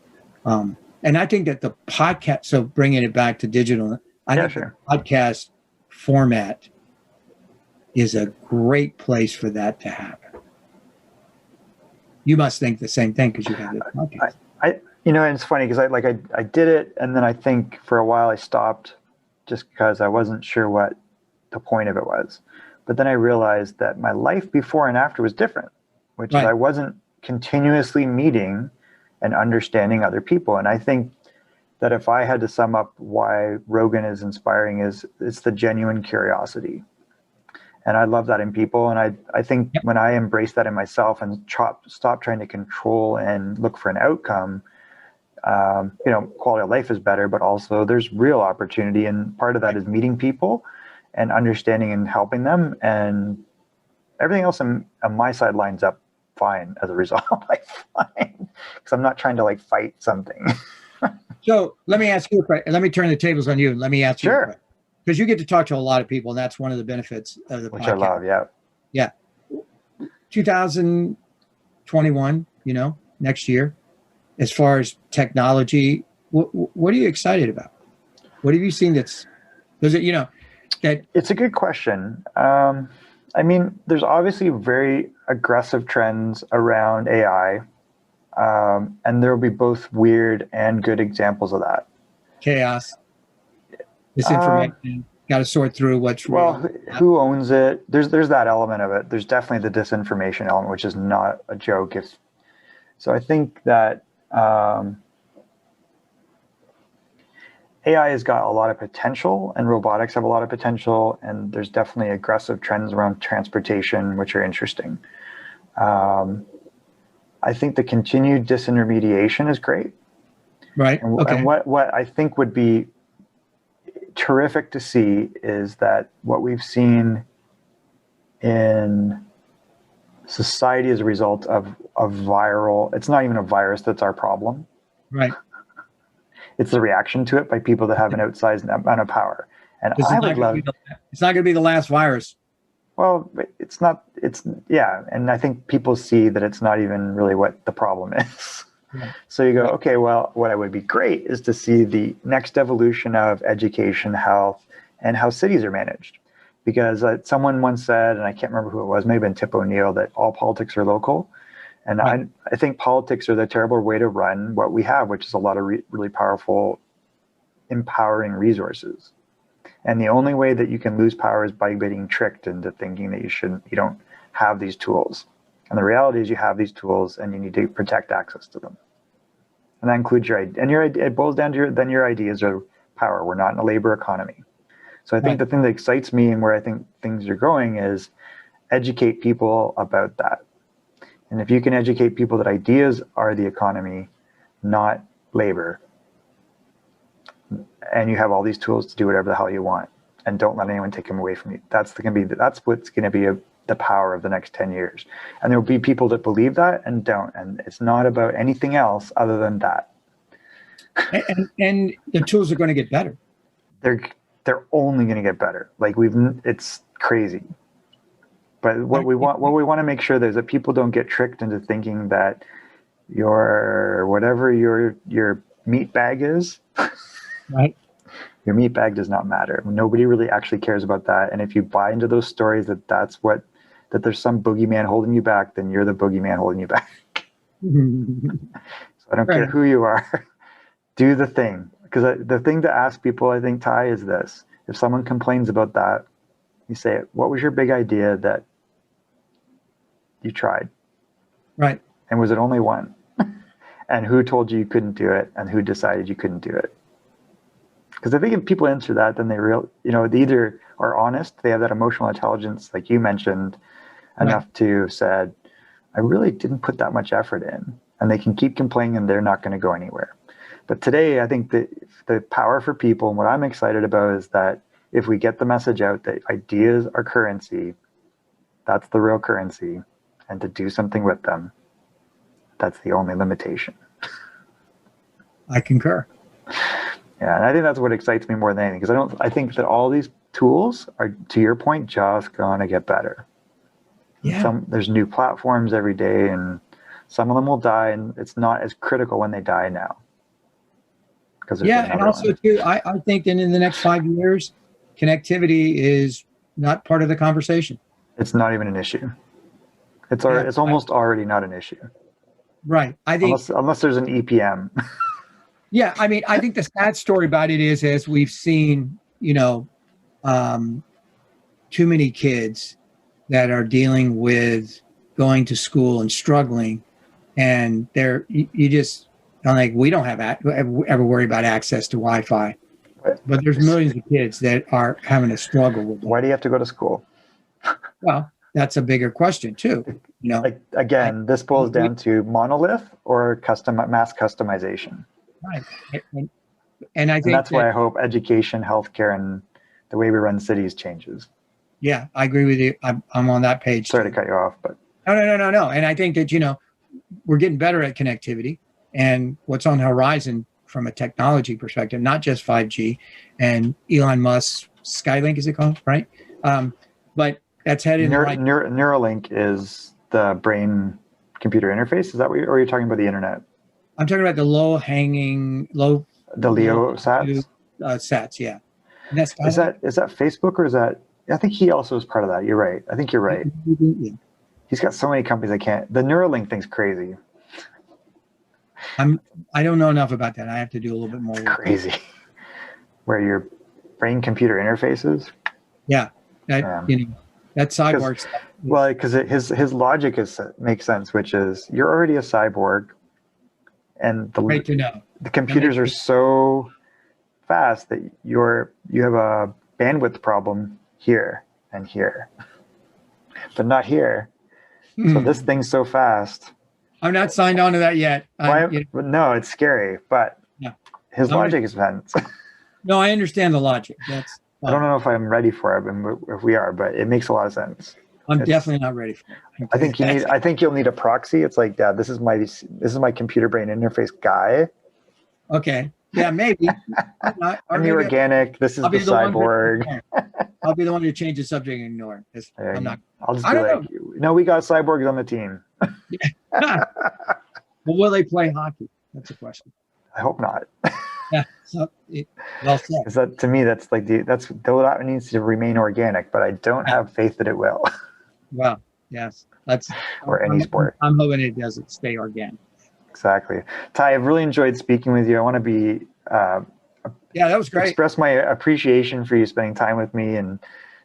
And I think that the podcast, so bringing it back to digital, I think the podcast format is a great place for that to happen. You must think the same thing because you have this podcast. You know, and it's funny because I did it, and then I think for a while I stopped just because I wasn't sure what the point of it was. But then I realized that my life before and after was different, which is I wasn't continuously meeting and understanding other people. And I think that if I had to sum up why Rogan is inspiring, it's the genuine curiosity. And I love that in people. And I think when I embrace that in myself and stop trying to control and look for an outcome, you know, quality of life is better, but also there's real opportunity. And part of that is meeting people and understanding and helping them. And everything else on my side lines up fine as a result. Like fine, because I'm not trying to like fight something. So let me ask you a question. Let me turn the tables on you. And let me ask you a question. Because you get to talk to a lot of people, and that's one of the benefits of the podcast. Which I love, yeah. 2021, you know, next year, as far as technology, what are you excited about? What have you seen that's, you know, that... It's a good question. I mean, there's obviously very aggressive trends around AI, and there will be both weird and good examples of that. Chaos. Disinformation. Got to sort through what's real. Well, who owns it? There's that element of it. There's definitely the disinformation element, which is not a joke. So I think that AI has got a lot of potential, and robotics have a lot of potential, and there's definitely aggressive trends around transportation, which are interesting. I think the continued disintermediation is great. Right. And what I think would be terrific to see is that what we've seen in society as a result of a viral, it's not even a virus that's our problem. Right. It's the reaction to it by people that have an outsized amount of power. And I would love... It's not going to be the last virus. Well, it's not, and I think people see that it's not even really what the problem is. Yeah. So you go, okay, well, what would be great is to see the next evolution of education, health, and how cities are managed. Because someone once said, and I can't remember who it was, maybe Tip O'Neill, that all politics are local. And I think politics are the terrible way to run what we have, which is a lot of really powerful, empowering resources. And the only way that you can lose power is by getting tricked into thinking that you don't have these tools. And the reality is you have these tools and you need to protect access to them. And that includes it boils down to your ideas are power. We're not in a labor economy. So I think the thing that excites me and where I think things are going is educate people about that. And if you can educate people that ideas are the economy, not labor, and you have all these tools to do whatever the hell you want, and don't let anyone take them away from you. That's what's going to be the power of the next 10 years. And there will be people that believe that and don't. And it's not about anything else other than that. And the tools are going to get better. They're only going to get better. Like it's crazy. But what we want to make sure is that people don't get tricked into thinking that whatever your meat bag is, right? Your meat bag does not matter. Nobody really actually cares about that. And if you buy into those stories that there's some boogeyman holding you back, then you're the boogeyman holding you back. So I don't care who you are. Do the thing. Because the thing to ask people, I think, Ty, is this. If someone complains about that, you say, what was your big idea that you tried? Right. And was it only one? And who told you you couldn't do it? And who decided you couldn't do it? Because I think if people answer that, then they they either are honest, they have that emotional intelligence, like you mentioned, enough to said, I really didn't put that much effort in. And they can keep complaining and they're not going to go anywhere. But today, I think that the power for people, and what I'm excited about, is that if we get the message out that ideas are currency, that's the real currency, and to do something with them, that's the only limitation. I concur. Yeah, and I think that's what excites me more than anything, because I think that all these tools are, to your point, just going to get better. Yeah. There's new platforms every day, and some of them will die, and it's not as critical when they die now. Yeah, and also too, I think that in the next 5 years, connectivity is not part of the conversation. It's not even an issue. It's almost already not an issue. Right. I think unless there's an EPM. Yeah, I mean, I think the sad story about it is, as we've seen, too many kids that are dealing with going to school and struggling, and you just. Like, we don't have ever worry about access to Wi-Fi, but there's millions of kids that are having to struggle with it. Why do you have to go to school? Well, that's a bigger question too. This boils down to monolith or mass customization. Right, and I think that's why I hope education, healthcare, and the way we run cities changes. Yeah, I agree with you. I'm on that page. Sorry to cut you off, but no. And I think that we're getting better at connectivity. And what's on the horizon from a technology perspective, not just 5G and Elon Musk's Skylink, is it called, right? But that's headed in the right. Neuralink is the brain-computer interface. Is that what are you talking about, the internet? I'm talking about the the LEO sats? Sats, yeah. And that's is that Facebook, or is that? I think he also is part of that. You're right. I think you're right. Yeah. He's got so many companies. The Neuralink thing's crazy. I don't know enough about that. I have to do a little bit more work. Crazy. Where your brain computer interfaces. Yeah. That cyborg stuff. Well, because his logic makes sense, which is you're already a cyborg, and Great to know. The computers are so fast that you have a bandwidth problem here and here, but not here. So this thing's so fast. I'm not signed on to that yet. No, it's scary, but his logic is sense. No, I understand the logic. I don't know if I'm ready for it, if we are, but it makes a lot of sense. I'm definitely not ready for it. I think you'll need a proxy. It's like, Dad, this is my computer brain interface guy. Okay. Yeah, maybe. I'm the organic. This is the cyborg. I'll be the one who change the subject and ignore it. I'm not. I'll just be like, no, we got cyborgs on the team. Well, will they play hockey? That's a question. I hope not. Yeah. Well said. Because to me, that's like that needs to remain organic, but I don't have faith that it will. Well, yes, or any sport. I'm hoping it doesn't stay organic. Exactly. Ty, I've really enjoyed speaking with you. I want to be that was great. Express my appreciation for you spending time with me, and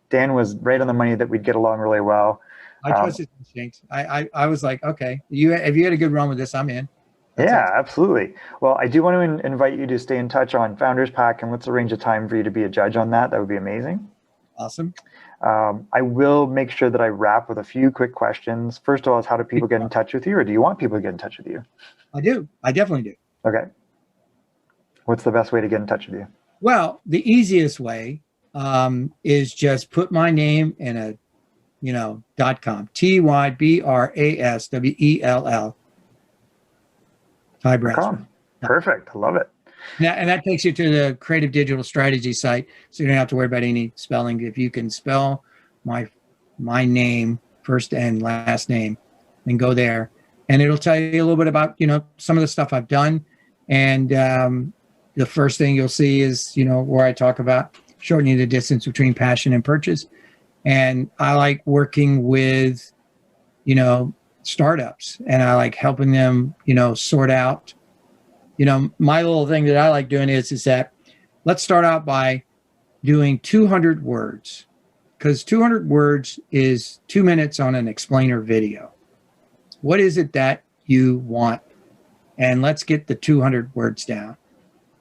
Dan was right on the money that we'd get along really well. I trust his instincts. I was like, okay, if you had a good run with this, I'm in. Absolutely. Well, I do want to invite you to stay in touch on Founders Pack, and let's arrange a time for you to be a judge on that. That would be amazing. Awesome. I will make sure that I wrap with a few quick questions. First of all, is how do people get in touch with you, or do you want people to get in touch with you? I do. I definitely do. Okay. What's the best way to get in touch with you? Well, the easiest way is just put my name in a, .com. TYBRASWELL. Ty Braswell. Perfect. I love it. Now, and that takes you to the Creative Digital Strategy site, so you don't have to worry about any spelling. If you can spell my name, first and last name, then go there, and it'll tell you a little bit about some of the stuff I've done. And the first thing you'll see is where I talk about shortening the distance between passion and purchase. And I like working with startups, and I like helping them, sort out, my little thing that I like doing is that let's start out by doing 200 words, because 200 words is 2 minutes on an explainer video. What is it that you want? And let's get the 200 words down.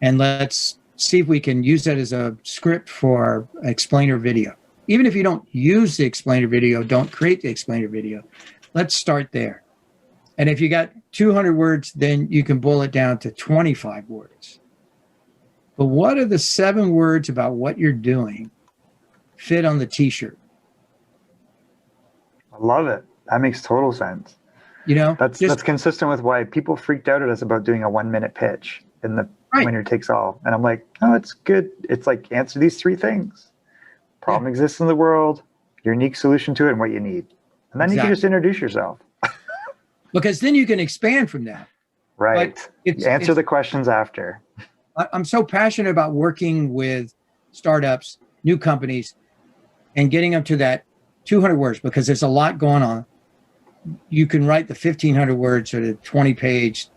And let's see if we can use that as a script for explainer video. Even if you don't use the explainer video, don't create the explainer video. Let's start there. And if you got 200 words, then you can boil it down to 25 words. But what are the 7 words about what you're doing fit on the t-shirt? I love it. That makes total sense. That's consistent with why people freaked out at us about doing a 1-minute pitch in the winner takes all. And I'm like, oh, it's good. It's like, answer these 3 things. Problem exists in the world, your unique solution to it, and what you need. And then you can just introduce yourself. Because then you can expand from that. Right. Answer the questions after. I'm so passionate about working with startups, new companies, and getting them to that 200 words, because there's a lot going on. You can write the 1,500 words or the 20-page,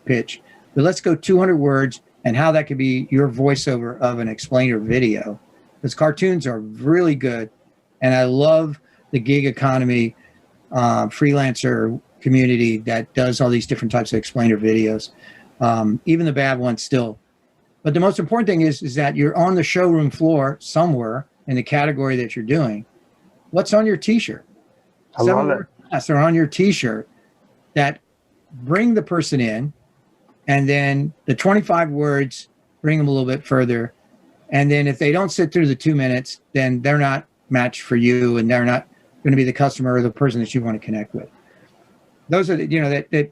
pitch. But let's go 200 words, and how that could be your voiceover of an explainer video. Because cartoons are really good. And I love the gig economy freelancer community that does all these different types of explainer videos, even the bad ones still. But the most important thing is that you're on the showroom floor somewhere in the category that you're doing. What's on your t-shirt? I love it. Are on your t-shirt that bring the person in, and then the 25 words bring them a little bit further. And then if they don't sit through the 2 minutes, then they're not matched for you, and they're not going to be the customer or the person that you want to connect with. Those are that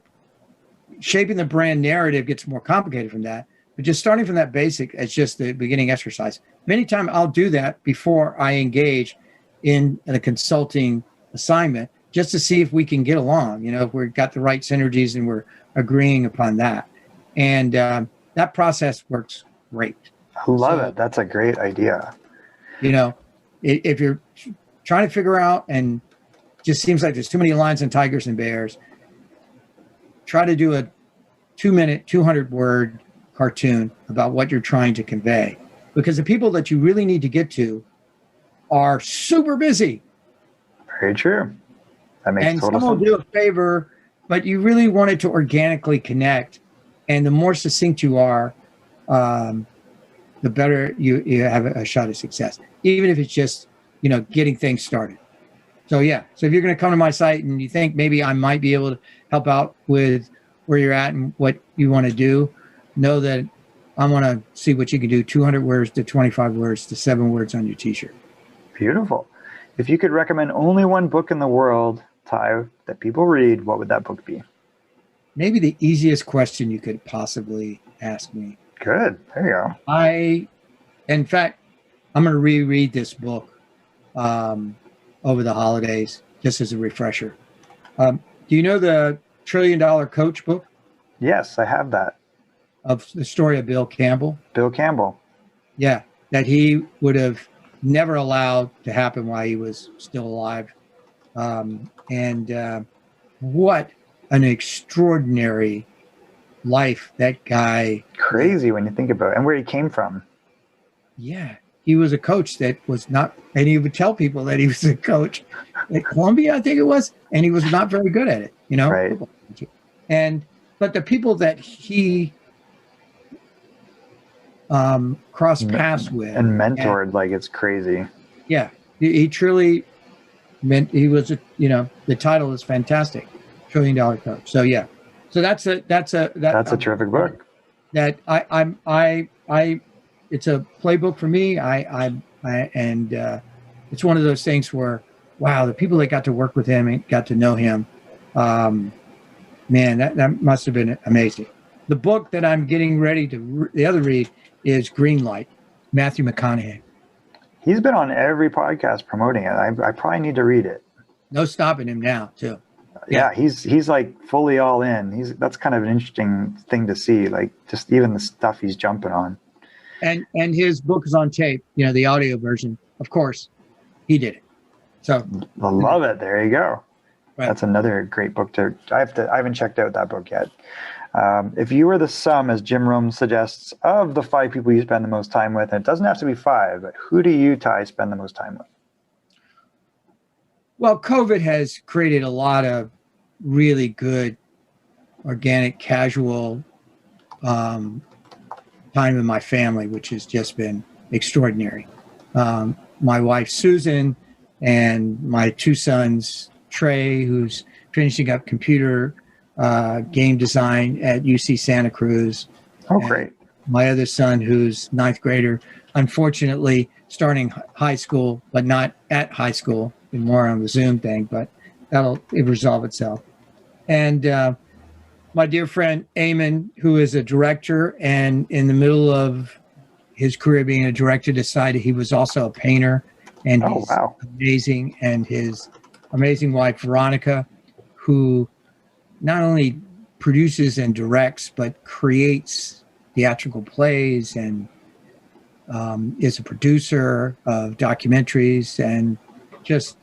shaping the brand narrative gets more complicated from that. But just starting from that basic, it's just the beginning exercise. Many times I'll do that before I engage in a consulting assignment, just to see if we can get along, if we've got the right synergies and we're agreeing upon that. And that process works great. I love it. That's a great idea. If you're trying to figure out, and just seems like there's too many lions and tigers and bears, try to do a 2-minute, 200-word cartoon about what you're trying to convey. Because the people that you really need to get to are super busy. Very true. That makes total sense. And some will do a favor, but you really want it to organically connect. And the more succinct you are, the better you have a shot at success, even if it's just, getting things started. So so if you're going to come to my site and you think maybe I might be able to help out with where you're at and what you want to do, know that I want to see what you can do. 200 words to 25 words to 7 words on your t-shirt. Beautiful. If you could recommend only one book in the world, Ty, that people read, what would that book be? Maybe the easiest question you could possibly ask me. Good. There you go. In fact, I'm going to reread this book over the holidays, just as a refresher. Do you know the $1 Trillion Coach book? Yes, I have that. Of the story of Bill Campbell? Bill Campbell. Yeah, that he would have never allowed to happen while he was still alive. What an extraordinary life that guy. Crazy when you think about it, and where he came from. Yeah, he was a coach that was not, and he would tell people that he was a coach at Columbia, I think it was, and he was not very good at it, Right. But the people that he crossed paths with and mentored, like, it's crazy. Yeah, he truly meant, he was the title is fantastic, $1 Trillion Coach. So that's a terrific book. That I it's a playbook for me. It's one of those things where, wow, the people that got to work with him and got to know him, man, that must have been amazing. The book that I'm getting ready to the other read is Green Light, Matthew McConaughey. He's been on every podcast promoting it. I probably need to read it. No stopping him now, too. Yeah, he's like fully all in. That's kind of an interesting thing to see, like just even the stuff he's jumping on. And his book is on tape, the audio version. Of course, he did it. So I love it. There you go. Right. That's another great book I haven't checked out that book yet. If you were the sum, as Jim Rohn suggests, of the 5 people you spend the most time with, and it doesn't have to be 5, but who do you, Ty, spend the most time with? Well, COVID has created a lot of really good, organic, casual time in my family, which has just been extraordinary. My wife, Susan, and my 2 sons, Trey, who's finishing up computer game design at UC Santa Cruz. Oh, great. My other son, who's 9th grader, unfortunately starting high school, but not at high school, and more on the Zoom thing, but it'll resolve itself. And my dear friend, Eamon, who is a director and in the middle of his career being a director, decided he was also a painter, and he's amazing. And his amazing wife, Veronica, who not only produces and directs, but creates theatrical plays and is a producer of documentaries, and just,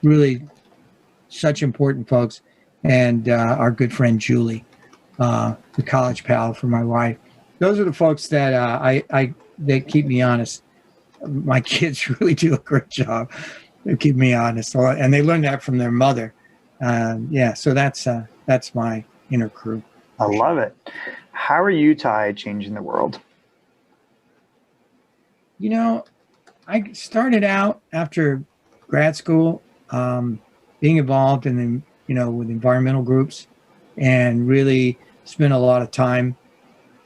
really such important folks. And our good friend, Julie, the college pal for my wife. Those are the folks that that keep me honest. My kids really do a great job. They keep me honest, and they learned that from their mother. So that's my inner crew. I love it. How are you, Ty, changing the world? I started out after grad school being involved in with environmental groups, and really spent a lot of time,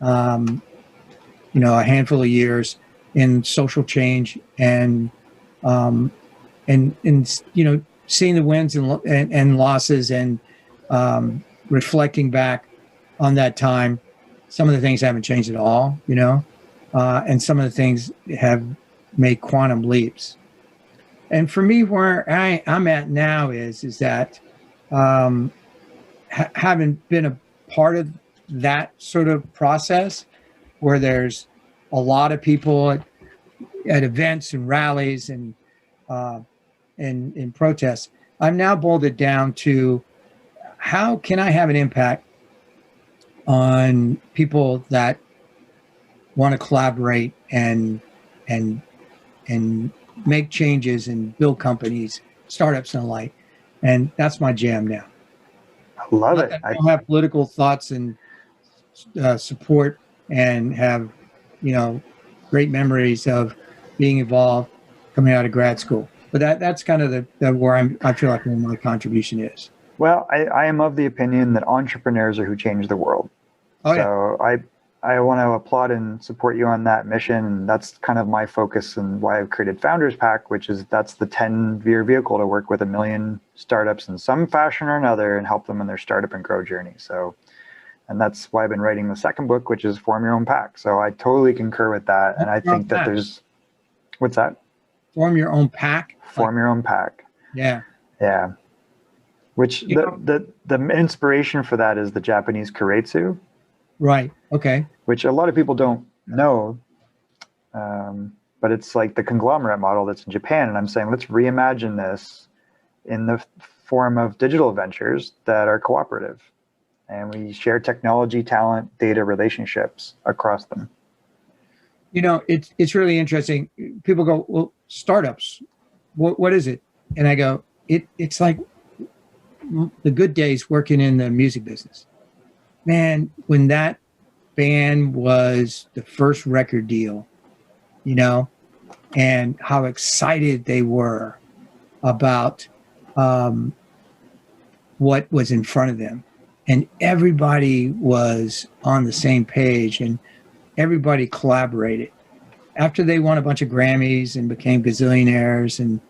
a handful of years in social change, and seeing the wins and losses, and reflecting back on that time. Some of the things haven't changed at all, and some of the things have made quantum leaps. And for me, where I'm at now is that having been a part of that sort of process, where there's a lot of people at events and rallies and in protests, I'm now boiled it down to how can I have an impact on people that want to collaborate and make changes and build companies, startups, and the like. And that's my jam now. I love it. I don't have political thoughts and support, and have, great memories of being involved coming out of grad school. But that's kind of the where I feel like my contribution is. Well, I am of the opinion that entrepreneurs are who change the world. Oh, so yeah. I want to applaud and support you on that mission. And that's kind of my focus, and why I've created Founders Pack, that's the 10-year vehicle to work with 1 million startups in some fashion or another and help them in their startup and grow journey. So, and that's why I've been writing the second book, which is Form Your Own Pack. So I totally concur with that. And I think that what's that? Form Your Own Pack? Form Your Own Pack. Yeah. Yeah. Which the inspiration for that is the Japanese keiretsu. Right. Okay. Which a lot of people don't know, but it's like the conglomerate model that's in Japan. And I'm saying, let's reimagine this in the form of digital ventures that are cooperative, and we share technology, talent, data, relationships across them. It's really interesting. People go, well, startups, what is it? And I go, it's like the good days working in the music business. Man, when that band was the first record deal, and how excited they were about what was in front of them. And everybody was on the same page, and everybody collaborated. After they won a bunch of Grammys and became gazillionaires and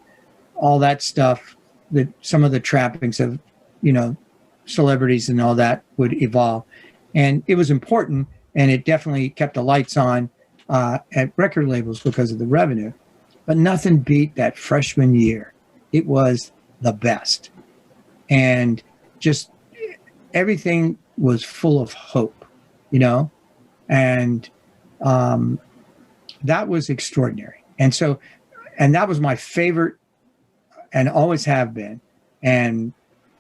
all that stuff, that some of the trappings of, celebrities and all that would evolve. And it was important, and it definitely kept the lights on at record labels because of the revenue. But nothing beat that freshman year. It was the best. And just everything was full of hope, and that was extraordinary. And that was my favorite, and always have been, And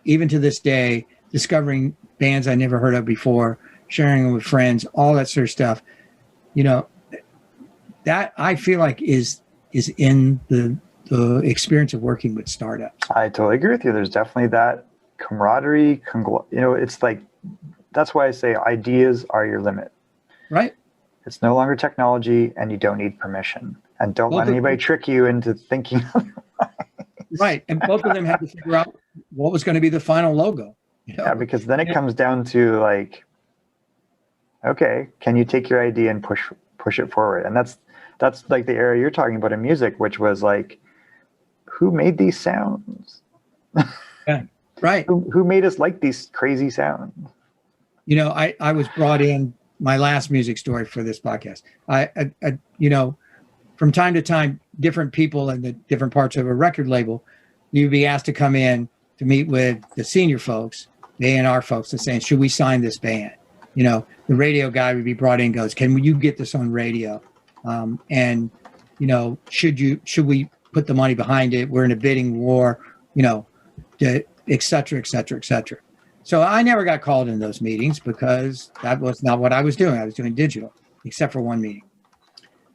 even to this day, discovering bands I never heard of before, sharing them with friends, all that sort of stuff, you know, that I feel like is in the experience of working with startups. I totally agree with you. There's definitely that camaraderie. It's like, that's why I say ideas are your limit. Right. It's no longer technology, and you don't need permission. And don't let anybody trick you into thinking otherwise. Right. And both of them had to figure out what was going to be the final logo. Yeah, because then it comes down to like, okay, can you take your idea and push it forward? And that's like the era you're talking about in music, which was like, who made these sounds? Yeah. Right. Who made us like these crazy sounds? You know, I was brought in, my last music story for this podcast. I you know, from time to time, different people in the different parts of a record label, you'd be asked to come in to meet with the senior folks, the A&R folks, and saying, should we sign this band? You know, the radio guy would be brought in, goes, can you get this on radio? And, you know, should we put the money behind it? We're in a bidding war, you know, et cetera, et cetera, et cetera. So I never got called in those meetings because that was not what I was doing. I was doing digital, except for one meeting.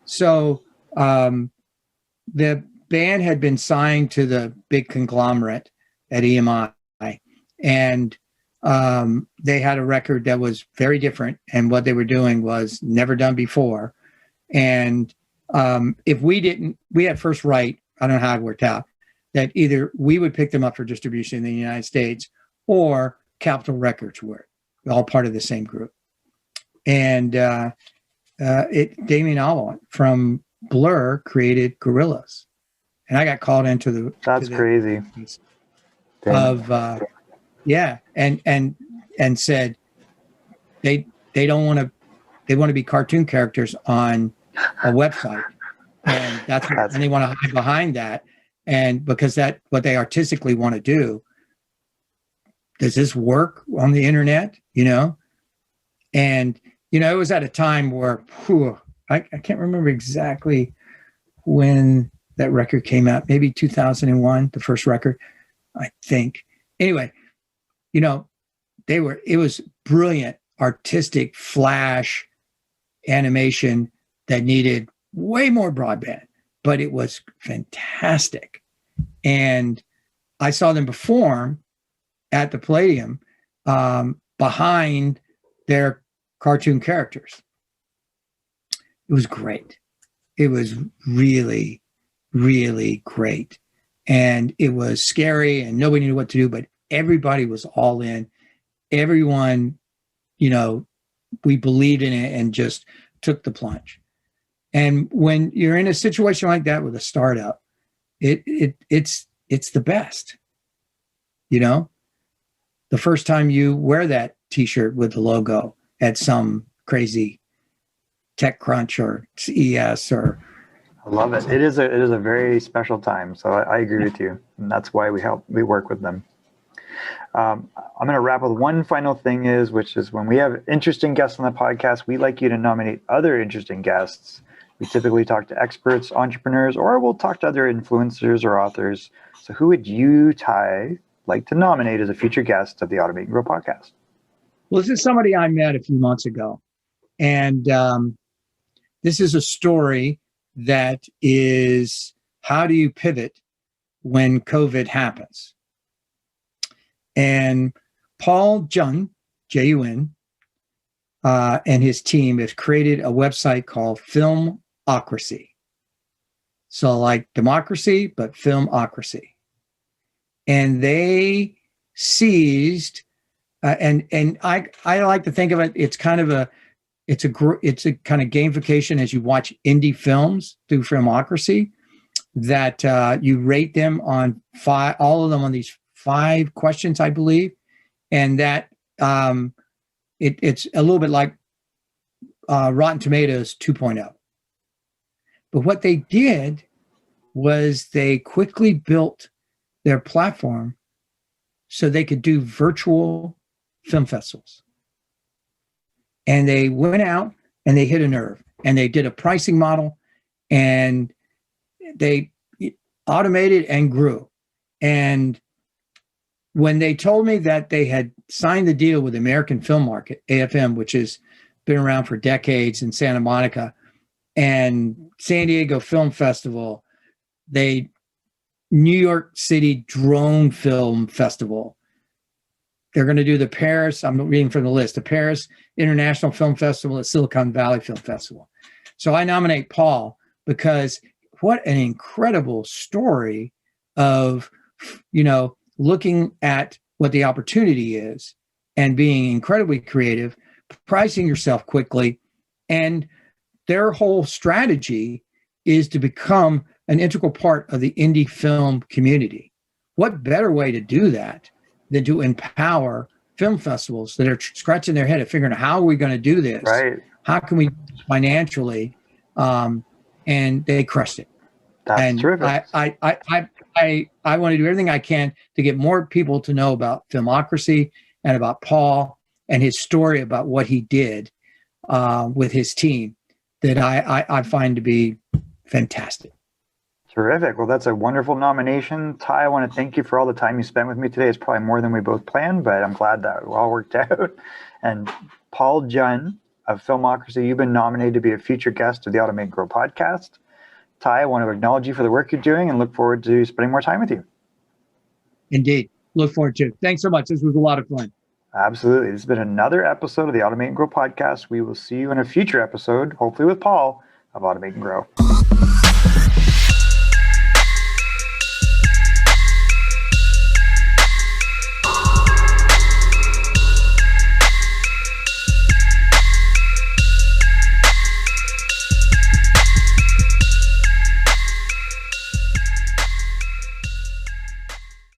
So the band had been signed to the big conglomerate at EMI, and they had a record that was very different, and what they were doing was never done before. And if we had first right, I don't know how it worked out, that either we would pick them up for distribution in the United States or Capitol Records were, all part of the same group. And Damien Albarn from Blur created Gorillaz, and I got called into the. That's crazy. Of yeah, and said they don't want to. They want to be cartoon characters on a website, and and they want to hide behind that, and because that what they artistically want to do. Does this work on the internet? You know, and you know it was at a time where I can't remember exactly when that record came out. Maybe 2001, the first record, I think. Anyway, you know, it was brilliant, artistic flash animation that needed way more broadband, but it was fantastic. And I saw them perform at the Palladium behind their cartoon characters. It was great. It was really, really great. And it was scary and nobody knew what to do, but everybody was all in. Everyone, you know, we believed in it and just took the plunge. And when you're in a situation like that with a startup, it's the best, you know? The first time you wear that T-shirt with the logo at some crazy TechCrunch or CES or. I love it. It is a very special time. So I agree with you, and that's why we work with them. I'm going to wrap with one final thing which is when we have interesting guests on the podcast, we like you to nominate other interesting guests. We typically talk to experts, entrepreneurs, or we'll talk to other influencers or authors. So who would you, Ty, like to nominate as a future guest of the Automate and Grow podcast? Well, this is somebody I met a few months ago. And this is a story that is, how do you pivot when COVID happens? And Paul Jun, Jun, and his team have created a website called Filmocracy. So like democracy, but Filmocracy. And they seized, and I like to think of it. It's kind of a kind of gamification as you watch indie films through Filmocracy, that you rate them on all of them on these 5 questions, I believe, and that it's a little bit like Rotten Tomatoes 2.0. But what they did was they quickly built their platform so they could do virtual film festivals. And they went out and they hit a nerve, and they did a pricing model, and they automated and grew. And when they told me that they had signed the deal with the American Film Market, AFM, which has been around for decades in Santa Monica, and San Diego Film Festival, New York City Drone Film Festival. They're going to do the Paris, I'm reading from the list, the Paris International Film Festival, the Silicon Valley Film Festival. So I nominate Paul because what an incredible story of, looking at what the opportunity is and being incredibly creative, pricing yourself quickly. And their whole strategy is to become an integral part of the indie film community. What better way to do that than to empower film festivals that are scratching their head at figuring out how are we going to do this? Right. How can we financially? And they crushed it. That's terrific. I want to do everything I can to get more people to know about Filmocracy and about Paul and his story about what he did with his team that I find to be fantastic. Terrific. Well, that's a wonderful nomination. Ty, I want to thank you for all the time you spent with me today. It's probably more than we both planned, but I'm glad that it all worked out. And Paul Jun of Filmocracy, you've been nominated to be a featured guest of the Automate and Grow podcast. Ty, I want to acknowledge you for the work you're doing and look forward to spending more time with you. Indeed. Look forward to it. Thanks so much. This was a lot of fun. Absolutely. This has been another episode of the Automate and Grow podcast. We will see you in a future episode, hopefully with Paul, of Automate and Grow.